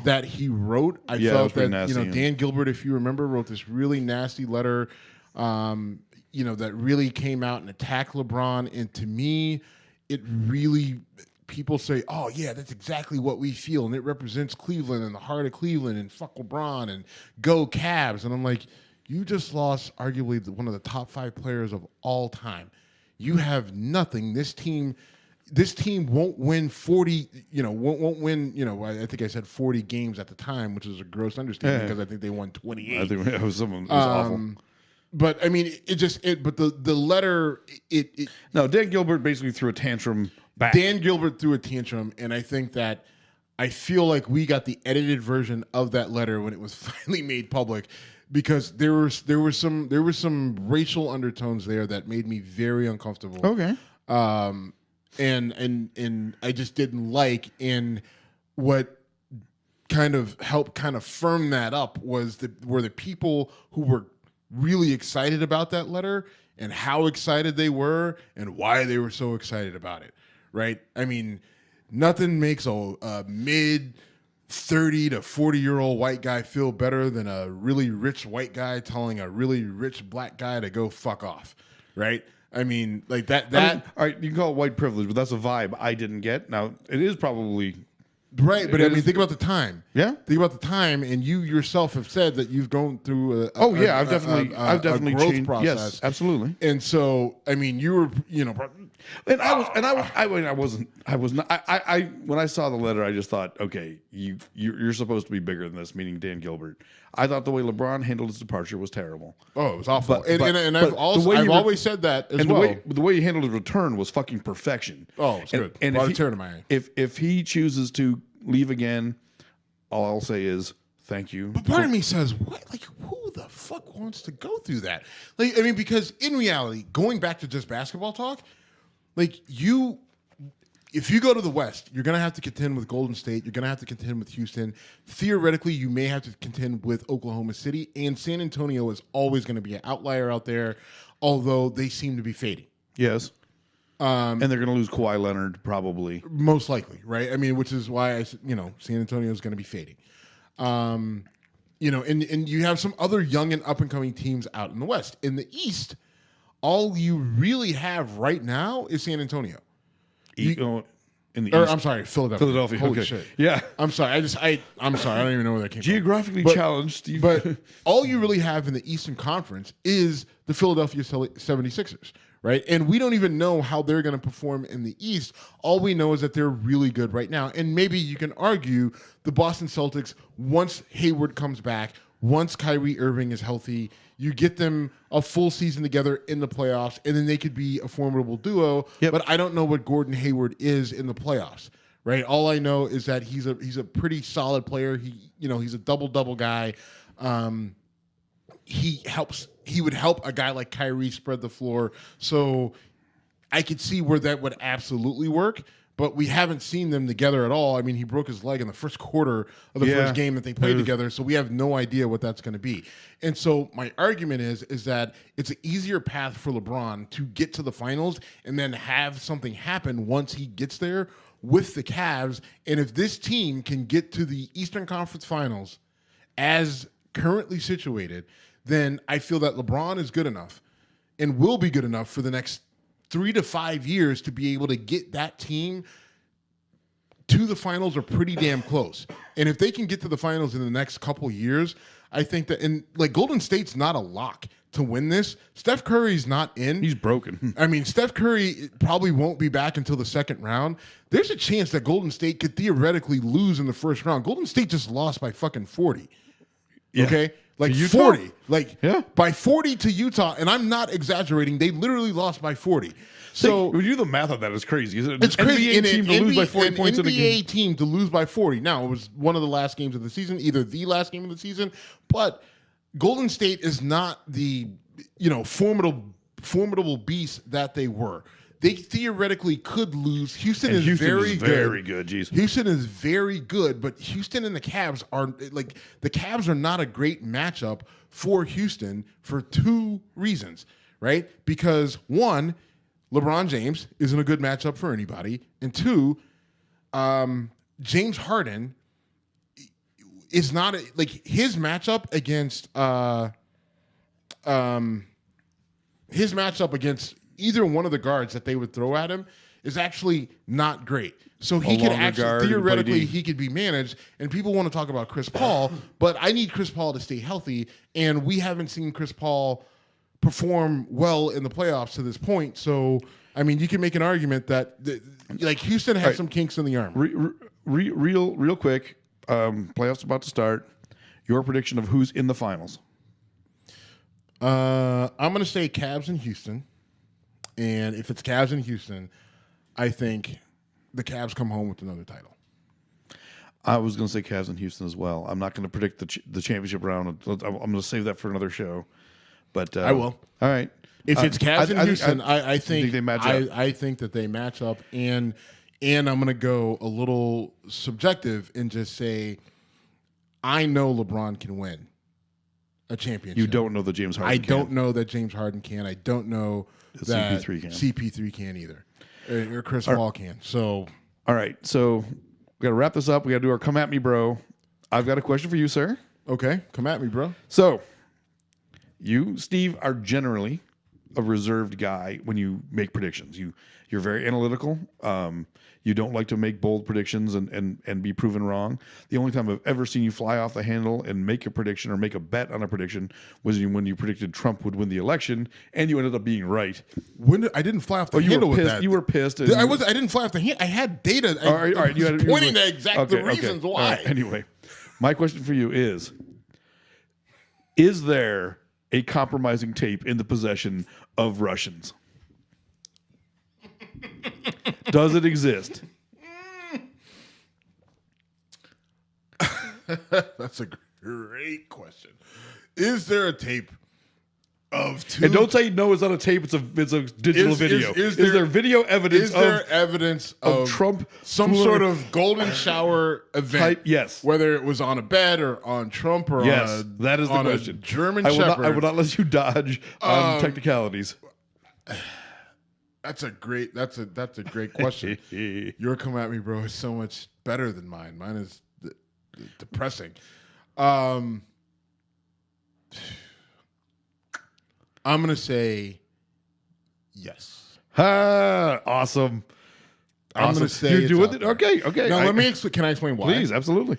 that he wrote. I felt that nasty, Dan Gilbert, if you remember, wrote this really nasty letter, that really came out and attacked LeBron. And to me, it really, people say, oh yeah, that's exactly what we feel, and it represents Cleveland and the heart of Cleveland, and fuck LeBron and go Cavs. And I'm like, you just lost arguably one of the top 5 players of all time. You have nothing. This team won't win 40, won't win, I think I said 40 games at the time, which is a gross understatement because I think they won 28. I think it was awful. But I mean, but the letter, No, Dan Gilbert basically threw a tantrum back. Dan Gilbert threw a tantrum, and I think that I feel like we got the edited version of that letter when it was finally made public, because there were some racial undertones there that made me very uncomfortable. Okay. And I just didn't like, and what kind of helped kind of firm that up were the people who were really excited about that letter and how excited they were and why they were so excited about it, right? I mean, nothing makes a mid 30 to 40-year-old white guy feel better than a really rich white guy telling a really rich black guy to go fuck off, right? I mean, like that. All right, you can call it white privilege, but that's a vibe I didn't get. Now, it is probably right, but I mean, think about the time. Yeah, think about the time, and you yourself have said that you've gone through I've definitely growth changed. process. Yes, absolutely. And so, I mean, you were, I was not. When I saw the letter, I just thought, okay, you're supposed to be bigger than this. Meaning Dan Gilbert. I thought the way LeBron handled his departure was terrible. Oh, it was awful. And I've always said that as well. The way he handled his return was fucking perfection. Oh, it's good. And brought a tear to my eye. If he chooses to leave again, all I'll say is thank you. But part of me says, what? Like, who the fuck wants to go through that? Like, I mean, because in reality, going back to just basketball talk, like if you go to the West, you're going to have to contend with Golden State. You're going to have to contend with Houston. Theoretically, you may have to contend with Oklahoma City. And San Antonio is always going to be an outlier out there, although they seem to be fading. Yes. And they're going to lose Kawhi Leonard probably. Most likely, right? I mean, which is why San Antonio is going to be fading. and you have some other young and up and coming teams out in the West. In the East, all you really have right now is San Antonio. In the East. I'm sorry, Philadelphia. Holy okay. shit. Yeah. I'm sorry. I'm sorry. I don't even know where that came Geographically from. challenged. But all you really have in the Eastern Conference is the Philadelphia 76ers, right? And we don't even know how they're going to perform in the East. All we know is that they're really good right now. And maybe you can argue the Boston Celtics, once Hayward comes back, once Kyrie Irving is healthy, you get them a full season together in the playoffs, and then they could be a formidable duo. Yep. But I don't know what Gordon Hayward is in the playoffs, right? All I know is that he's a pretty solid player. He's a double-double guy. He would help a guy like Kyrie spread the floor. So I could see where that would absolutely work. But we haven't seen them together at all. I mean, he broke his leg in the first quarter of the first game that they played together, so we have no idea what that's going to be. And so my argument is that it's an easier path for LeBron to get to the finals and then have something happen once he gets there with the Cavs. And if this team can get to the Eastern Conference Finals as currently situated, then I feel that LeBron is good enough and will be good enough for the next 3 to 5 years to be able to get that team to the finals or pretty damn close. And if they can get to the finals in the next couple years, I think that, and like Golden State's not a lock to win this. Steph Curry's not in. He's broken. I mean, Steph Curry probably won't be back until the second round. There's a chance that Golden State could theoretically lose in the first round. Golden State just lost by fucking 40. Yeah. Okay? Like 40. Like by 40 to Utah, and I'm not exaggerating. They literally lost by 40. So when you do the math on that, it's crazy. It's crazy. NBA team to lose by 40 points an in a game. NBA team to lose by 40. Now, it was one of the last games of the season, either the last game of the season, but Golden State is not the formidable beast that they were. They theoretically could lose. Houston is very good. Jeez. Houston is very good, but Houston and the Cavs are like the Cavs are not a great matchup for Houston for two reasons, right? Because one, LeBron James isn't a good matchup for anybody, and two, James Harden is not like his matchup against either one of the guards that they would throw at him is actually not great. So he could actually, theoretically, he could be managed. And people want to talk about Chris Paul, but I need Chris Paul to stay healthy. And we haven't seen Chris Paul perform well in the playoffs to this point. So, I mean, you can make an argument that, like, Houston has some kinks in the armor. Real quick, playoffs about to start. Your prediction of who's in the finals? I'm going to say Cavs in Houston. And if it's Cavs in Houston, I think the Cavs come home with another title. I was going to say Cavs in Houston as well. I'm not going to predict the championship round. I'm going to save that for another show. But I will. All right. If it's Cavs in Houston, I think they match up. I think that they match up, and I'm going to go a little subjective and just say I know LeBron can win a championship. You don't know that James Harden can. I don't know that James Harden can. I don't know that CP3 can either. Or Chris Paul can. So, all right. So we got to wrap this up. We got to do our come at me, bro. I've got a question for you, sir. Okay, come at me, bro. So you, Steve, are generally a reserved guy when you make predictions. You're very analytical. You don't like to make bold predictions and be proven wrong. The only time I've ever seen you fly off the handle and make a prediction or make a bet on a prediction was when you predicted Trump would win the election, and you ended up being right. I didn't fly off the handle with that. You were pissed. I didn't fly off the handle. I had data. All right. You had pointing to exact the reasons why. Right. Anyway, my question for you is there a compromising tape in the possession of Russians? Does it exist? That's a great question. Is there a tape of two? And don't say no, it's not a tape. It's a digital video. Is there video evidence? Is there evidence of Trump? Some sort of golden shower event? Yes. Whether it was on a bed or on Trump or that is the question. A German Shepherd. I will not let you dodge on technicalities. That's a great question. Your come at me, bro, is so much better than mine. Mine is depressing. I'm going to say yes. Awesome. I'm going to say you're it's doing out it. there. Okay. Now, can I explain why? Please, absolutely.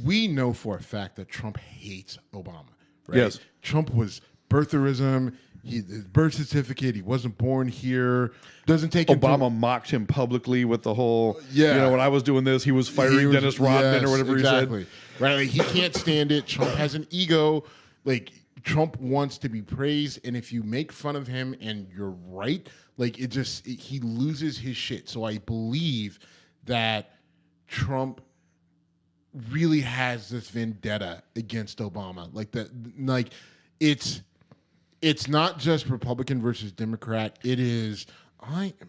We know for a fact that Trump hates Obama, right? Yes. Trump was birtherism. His birth certificate, he wasn't born here. Doesn't take Obama mocked him publicly with the whole, when I was doing this, he was firing Dennis Rodman or whatever he said. Right, like he can't stand it. Trump has an ego. Like Trump wants to be praised, and if you make fun of him and you're right, like he loses his shit. So I believe that Trump really has this vendetta against Obama. Like that, like it's not just Republican versus Democrat. It is I am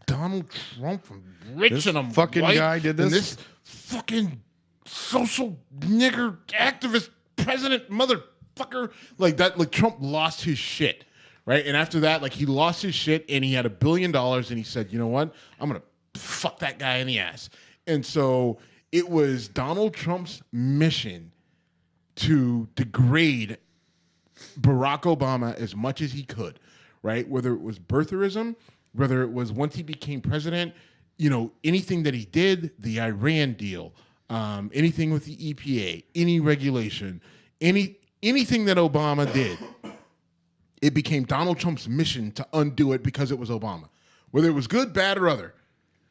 Donald Trump from rich This and I'm fucking white, guy did this? and this fucking social nigger activist president motherfucker like that. Like Trump lost his shit, right? And after that, like he lost his shit, and he had $1 billion, and he said, "You know what? I'm gonna fuck that guy in the ass." And so it was Donald Trump's mission to degrade Barack Obama as much as he could, right? Whether it was birtherism, whether it was once he became president, anything that he did, the Iran deal, anything with the EPA, any regulation, anything that Obama did, it became Donald Trump's mission to undo it because it was Obama. Whether it was good, bad, or other.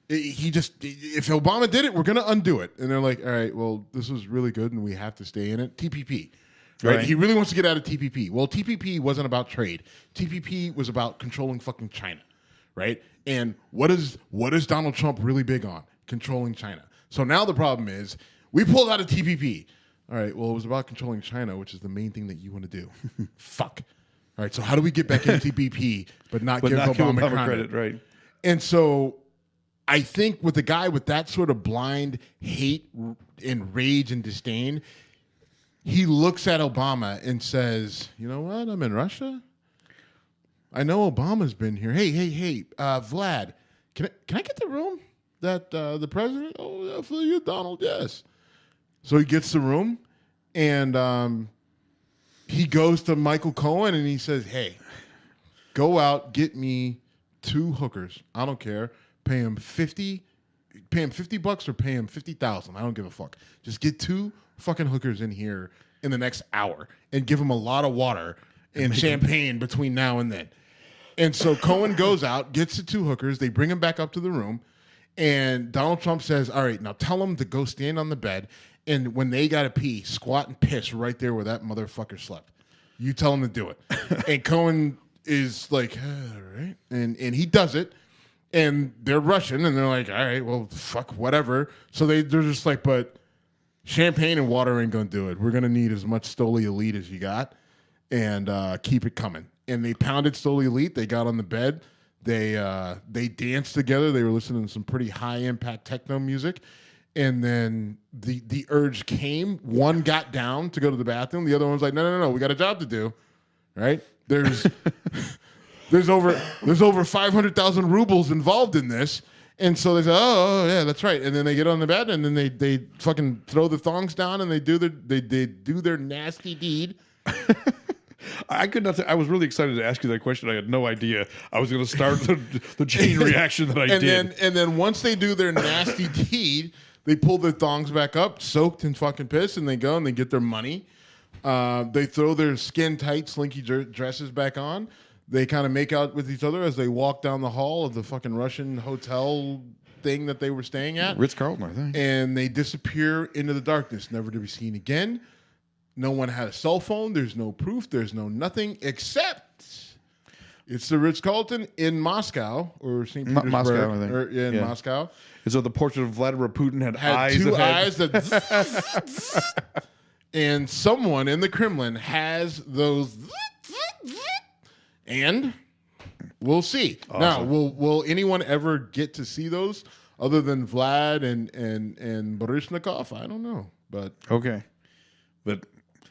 If Obama did it, we're going to undo it. And they're like, all right, well, this was really good and we have to stay in it. TPP. Right? He really wants to get out of TPP. Well, TPP wasn't about trade. TPP was about controlling fucking China, right? And what is Donald Trump really big on? Controlling China. So now the problem is we pulled out of TPP. All right, well, it was about controlling China, which is the main thing that you want to do. Fuck. All right, so how do we get back into TPP but not give Obama credit? Right. And so I think with a guy with that sort of blind hate and rage and disdain, he looks at Obama and says, "You know what? I'm in Russia. I know Obama's been here. Hey, Vlad, can I get the room that the president? Oh, yeah, for you, Donald. Yes." So he gets the room, and he goes to Michael Cohen and he says, "Hey, go out, get me 2 hookers. I don't care. Pay him $50 or pay him 50,000. I don't give a fuck. Just get 2 fucking hookers in here in the next hour and give him a lot of water and champagne between now and then." And so Cohen goes out, gets the 2 hookers. They bring him back up to the room, and Donald Trump says, "All right, now tell them to go stand on the bed, and when they gotta pee, squat and piss right there where that motherfucker slept. You tell them to do it." And Cohen is like, "All right," and he does it. And they're Russian, and they're like, "All right, well, fuck, whatever." So they're just like, "But champagne and water ain't gonna do it. We're gonna need as much Stoli Elite as you got, and keep it coming." And they pounded Stoli Elite. They got on the bed. They danced together. They were listening to some pretty high impact techno music. And then the urge came. One got down to go to the bathroom. The other one was like, "No, we got a job to do." Right? There's over 500,000 rubles involved in this. And so they say, oh yeah, that's right. And then they get on the bed and then they fucking throw the thongs down and they do their nasty deed. I could not. I was really excited to ask you that question. I had no idea I was going to start the chain reaction that I did. And then once they do their nasty deed, they pull their thongs back up, soaked in fucking piss, and they go and they get their money. They throw their skin tight, slinky dresses back on. They kind of make out with each other as they walk down the hall of the fucking Russian hotel thing that they were staying at. Ritz-Carlton, I think. And they disappear into the darkness, never to be seen again. No one had a cell phone. There's no proof. There's no nothing except it's the Ritz-Carlton in Moscow or St. Petersburg. Moscow, I think. In Moscow. And so the portrait of Vladimir Putin had 2 eyes that and someone in the Kremlin has those and we'll see. Awesome. Now, will anyone ever get to see those other than Vlad and Baryshnikov? I don't know. But okay. But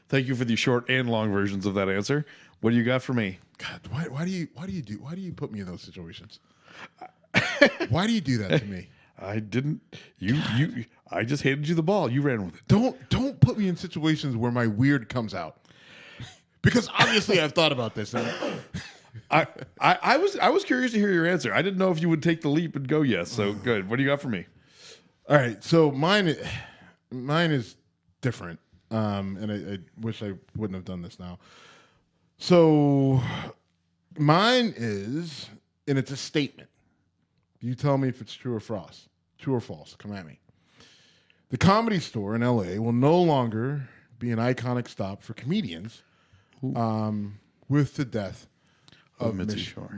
thank you for the short and long versions of that answer. What do you got for me? God, why do you put me in those situations? Why do you do that to me? I didn't. I just handed you the ball. You ran with it. Don't put me in situations where my weird comes out. Because obviously I've thought about this. And I was curious to hear your answer. I didn't know if you would take the leap and go yes. So good. What do you got for me? all right, so mine is different, and I wish I wouldn't have done this now. So mine is, and it's a statement. You tell me if it's true or false. True or false. Come at me. The Comedy Store in L.A. will no longer be an iconic stop for comedians, with the death of Mitzi Shore.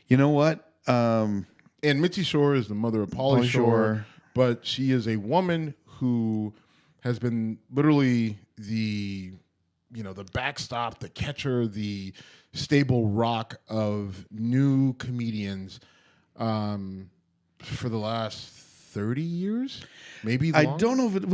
You know what? And Mitzi Shore is the mother of Pauly Shore, but she is a woman who has been literally the backstop, the catcher, the stable rock of new comedians for the last 30 years, maybe longer? I don't know if it,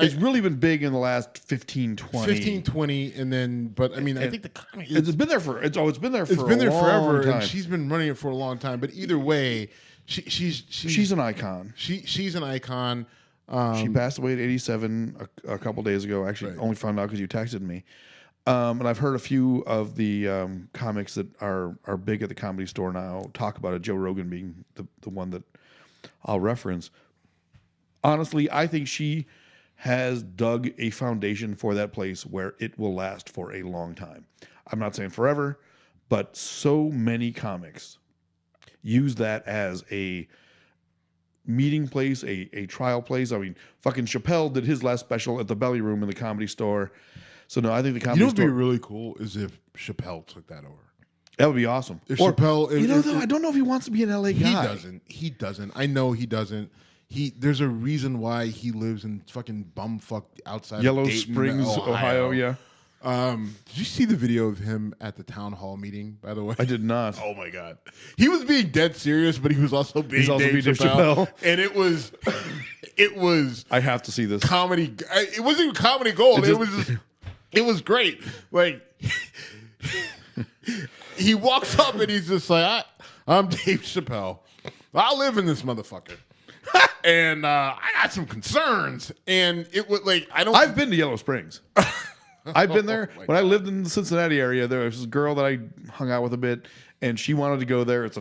it's really been big in the last 15, 20. And then, but I mean, I think the comedy, it's been there for, it's been there forever, time. and she's been running it for a long time. But either way, she's an icon. She's an icon. She passed away at 87 a couple days ago. Actually, only found out because you texted me. And I've heard a few of the comics that are big at the Comedy Store now talk about it, Joe Rogan being the one that I'll reference. Honestly, I think she has dug a foundation for that place where it will last for a long time. I'm not saying forever, but so many comics use that as a meeting place, a trial place. I mean, fucking Chappelle did his last special at the Belly Room in the Comedy Store. So no, I think the Comedy Store. What would be really cool is if Chappelle took that over. That would be awesome. If Chappelle, I don't know if he wants to be an LA guy. He doesn't. I know he doesn't. There's a reason why he lives in fucking bumfuck outside Yellow of Dayton, Springs, Ohio. Yeah. Did you see the video of him at the town hall meeting? By the way, I did not. Oh my god, he was being dead serious, but he was also being Dave Chappelle, and it was. I have to see this comedy. It wasn't even comedy gold. It was great. Like he walks up and he's just like, "I'm Dave Chappelle. I live in this motherfucker." And I got some concerns, and it was like I've been to Yellow Springs. I've been there when I lived in the Cincinnati area. There was this girl that I hung out with a bit, and she wanted to go there. It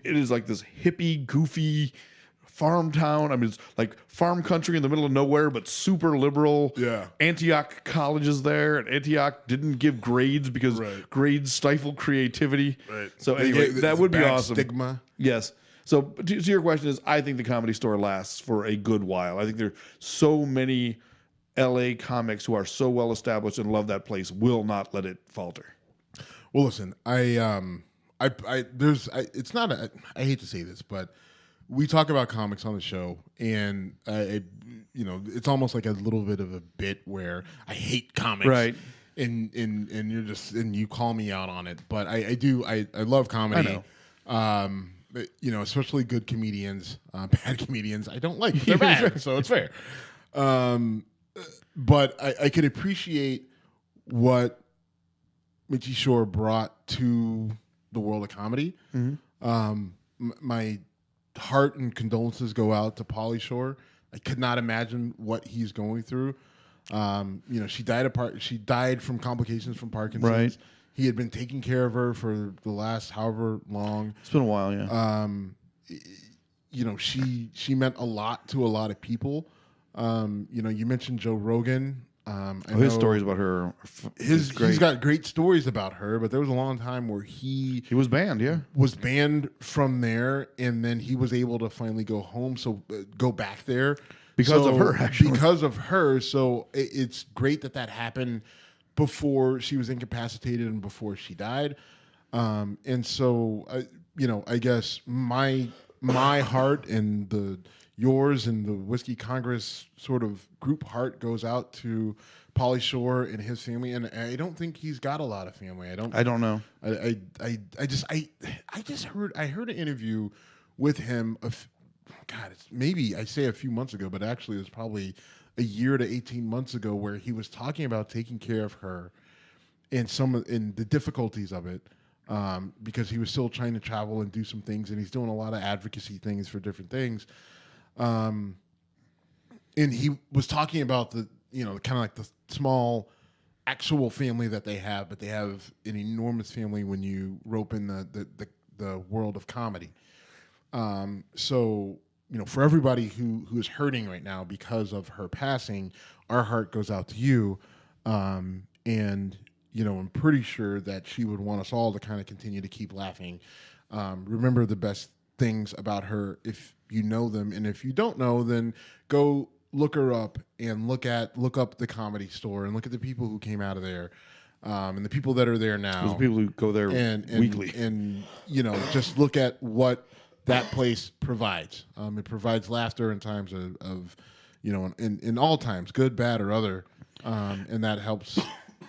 is like this hippie, goofy farm town. I mean, it's like farm country in the middle of nowhere, but super liberal. Yeah. Antioch College is there, and Antioch didn't give grades because grades stifle creativity. Right. So anyway, that would be awesome. Stigma. Yes. So to your question is, I think the Comedy Store lasts for a good while. I think there are so many LA comics who are so well established and love that place will not let it falter. Well, listen, it's not I hate to say this, but we talk about comics on the show, and it's almost like a little bit of a bit where I hate comics, right? And you call me out on it, but I love comedy. I know. Especially good comedians. Bad comedians I don't like. They're bad, so it's fair. But I could appreciate what Mitzi Shore brought to the world of comedy. Mm-hmm. My heart and condolences go out to Pauly Shore. I could not imagine what he's going through. She died from complications from Parkinson's. Right. He had been taking care of her for the last however long. It's been a while, yeah. She meant a lot to a lot of people. You mentioned Joe Rogan. His stories about her. He's got great stories about her, but there was a long time where he was banned. Yeah, was banned from there, and then he was able to finally go home. So go back there because of her. Actually, because of her. So it's great that happened before she was incapacitated and before she died. And so I guess my heart and yours and the Whiskey Congress sort of group heart goes out to Pauly Shore and his family, and I don't think he's got a lot of family. I don't know. I heard an interview with him it's maybe I say a few months ago, but actually it was probably a year to 18 months ago, where he was talking about taking care of her and the difficulties of it. Because he was still trying to travel and do some things, and he's doing a lot of advocacy things for different things. And he was talking about kind of like the small actual family that they have, but they have an enormous family when you rope in the world of comedy. So, for everybody who is hurting right now because of her passing, our heart goes out to you. And, I'm pretty sure that she would want us all to kind of continue to keep laughing. Remember the best things about her if you know them. And if you don't know, then go look her up and look up the Comedy Store and look at the people who came out of there. And the people that are there now. Those people who go there weekly. And, just look at what that place provides. It provides laughter in times of in all times, good, bad, or other. And that helps,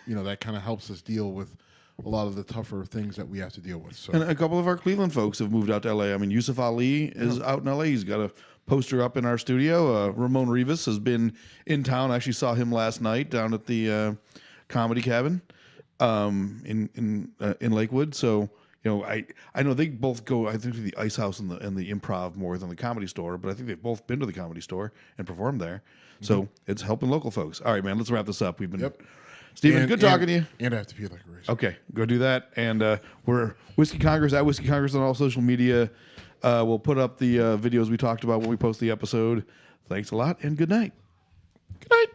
that kind of helps us deal with a lot of the tougher things that we have to deal with. So. And a couple of our Cleveland folks have moved out to LA. I mean, Yusuf Ali is out in LA. He's got a poster up in our studio. Ramon Rivas has been in town. I actually saw him last night down at the Comedy Cabin in Lakewood. So, I know they both go, I think, to the Ice House and the Improv more than the Comedy Store, but I think they've both been to the Comedy Store and performed there. Mm-hmm. So it's helping local folks. All right, man, let's wrap this up. We've been, Stephen, good talking to you. And I have to pee like a race. Okay, go do that. And we're Whiskey Congress at Whiskey Congress on all social media. We'll put up the videos we talked about when we post the episode. Thanks a lot, and good night. Good night.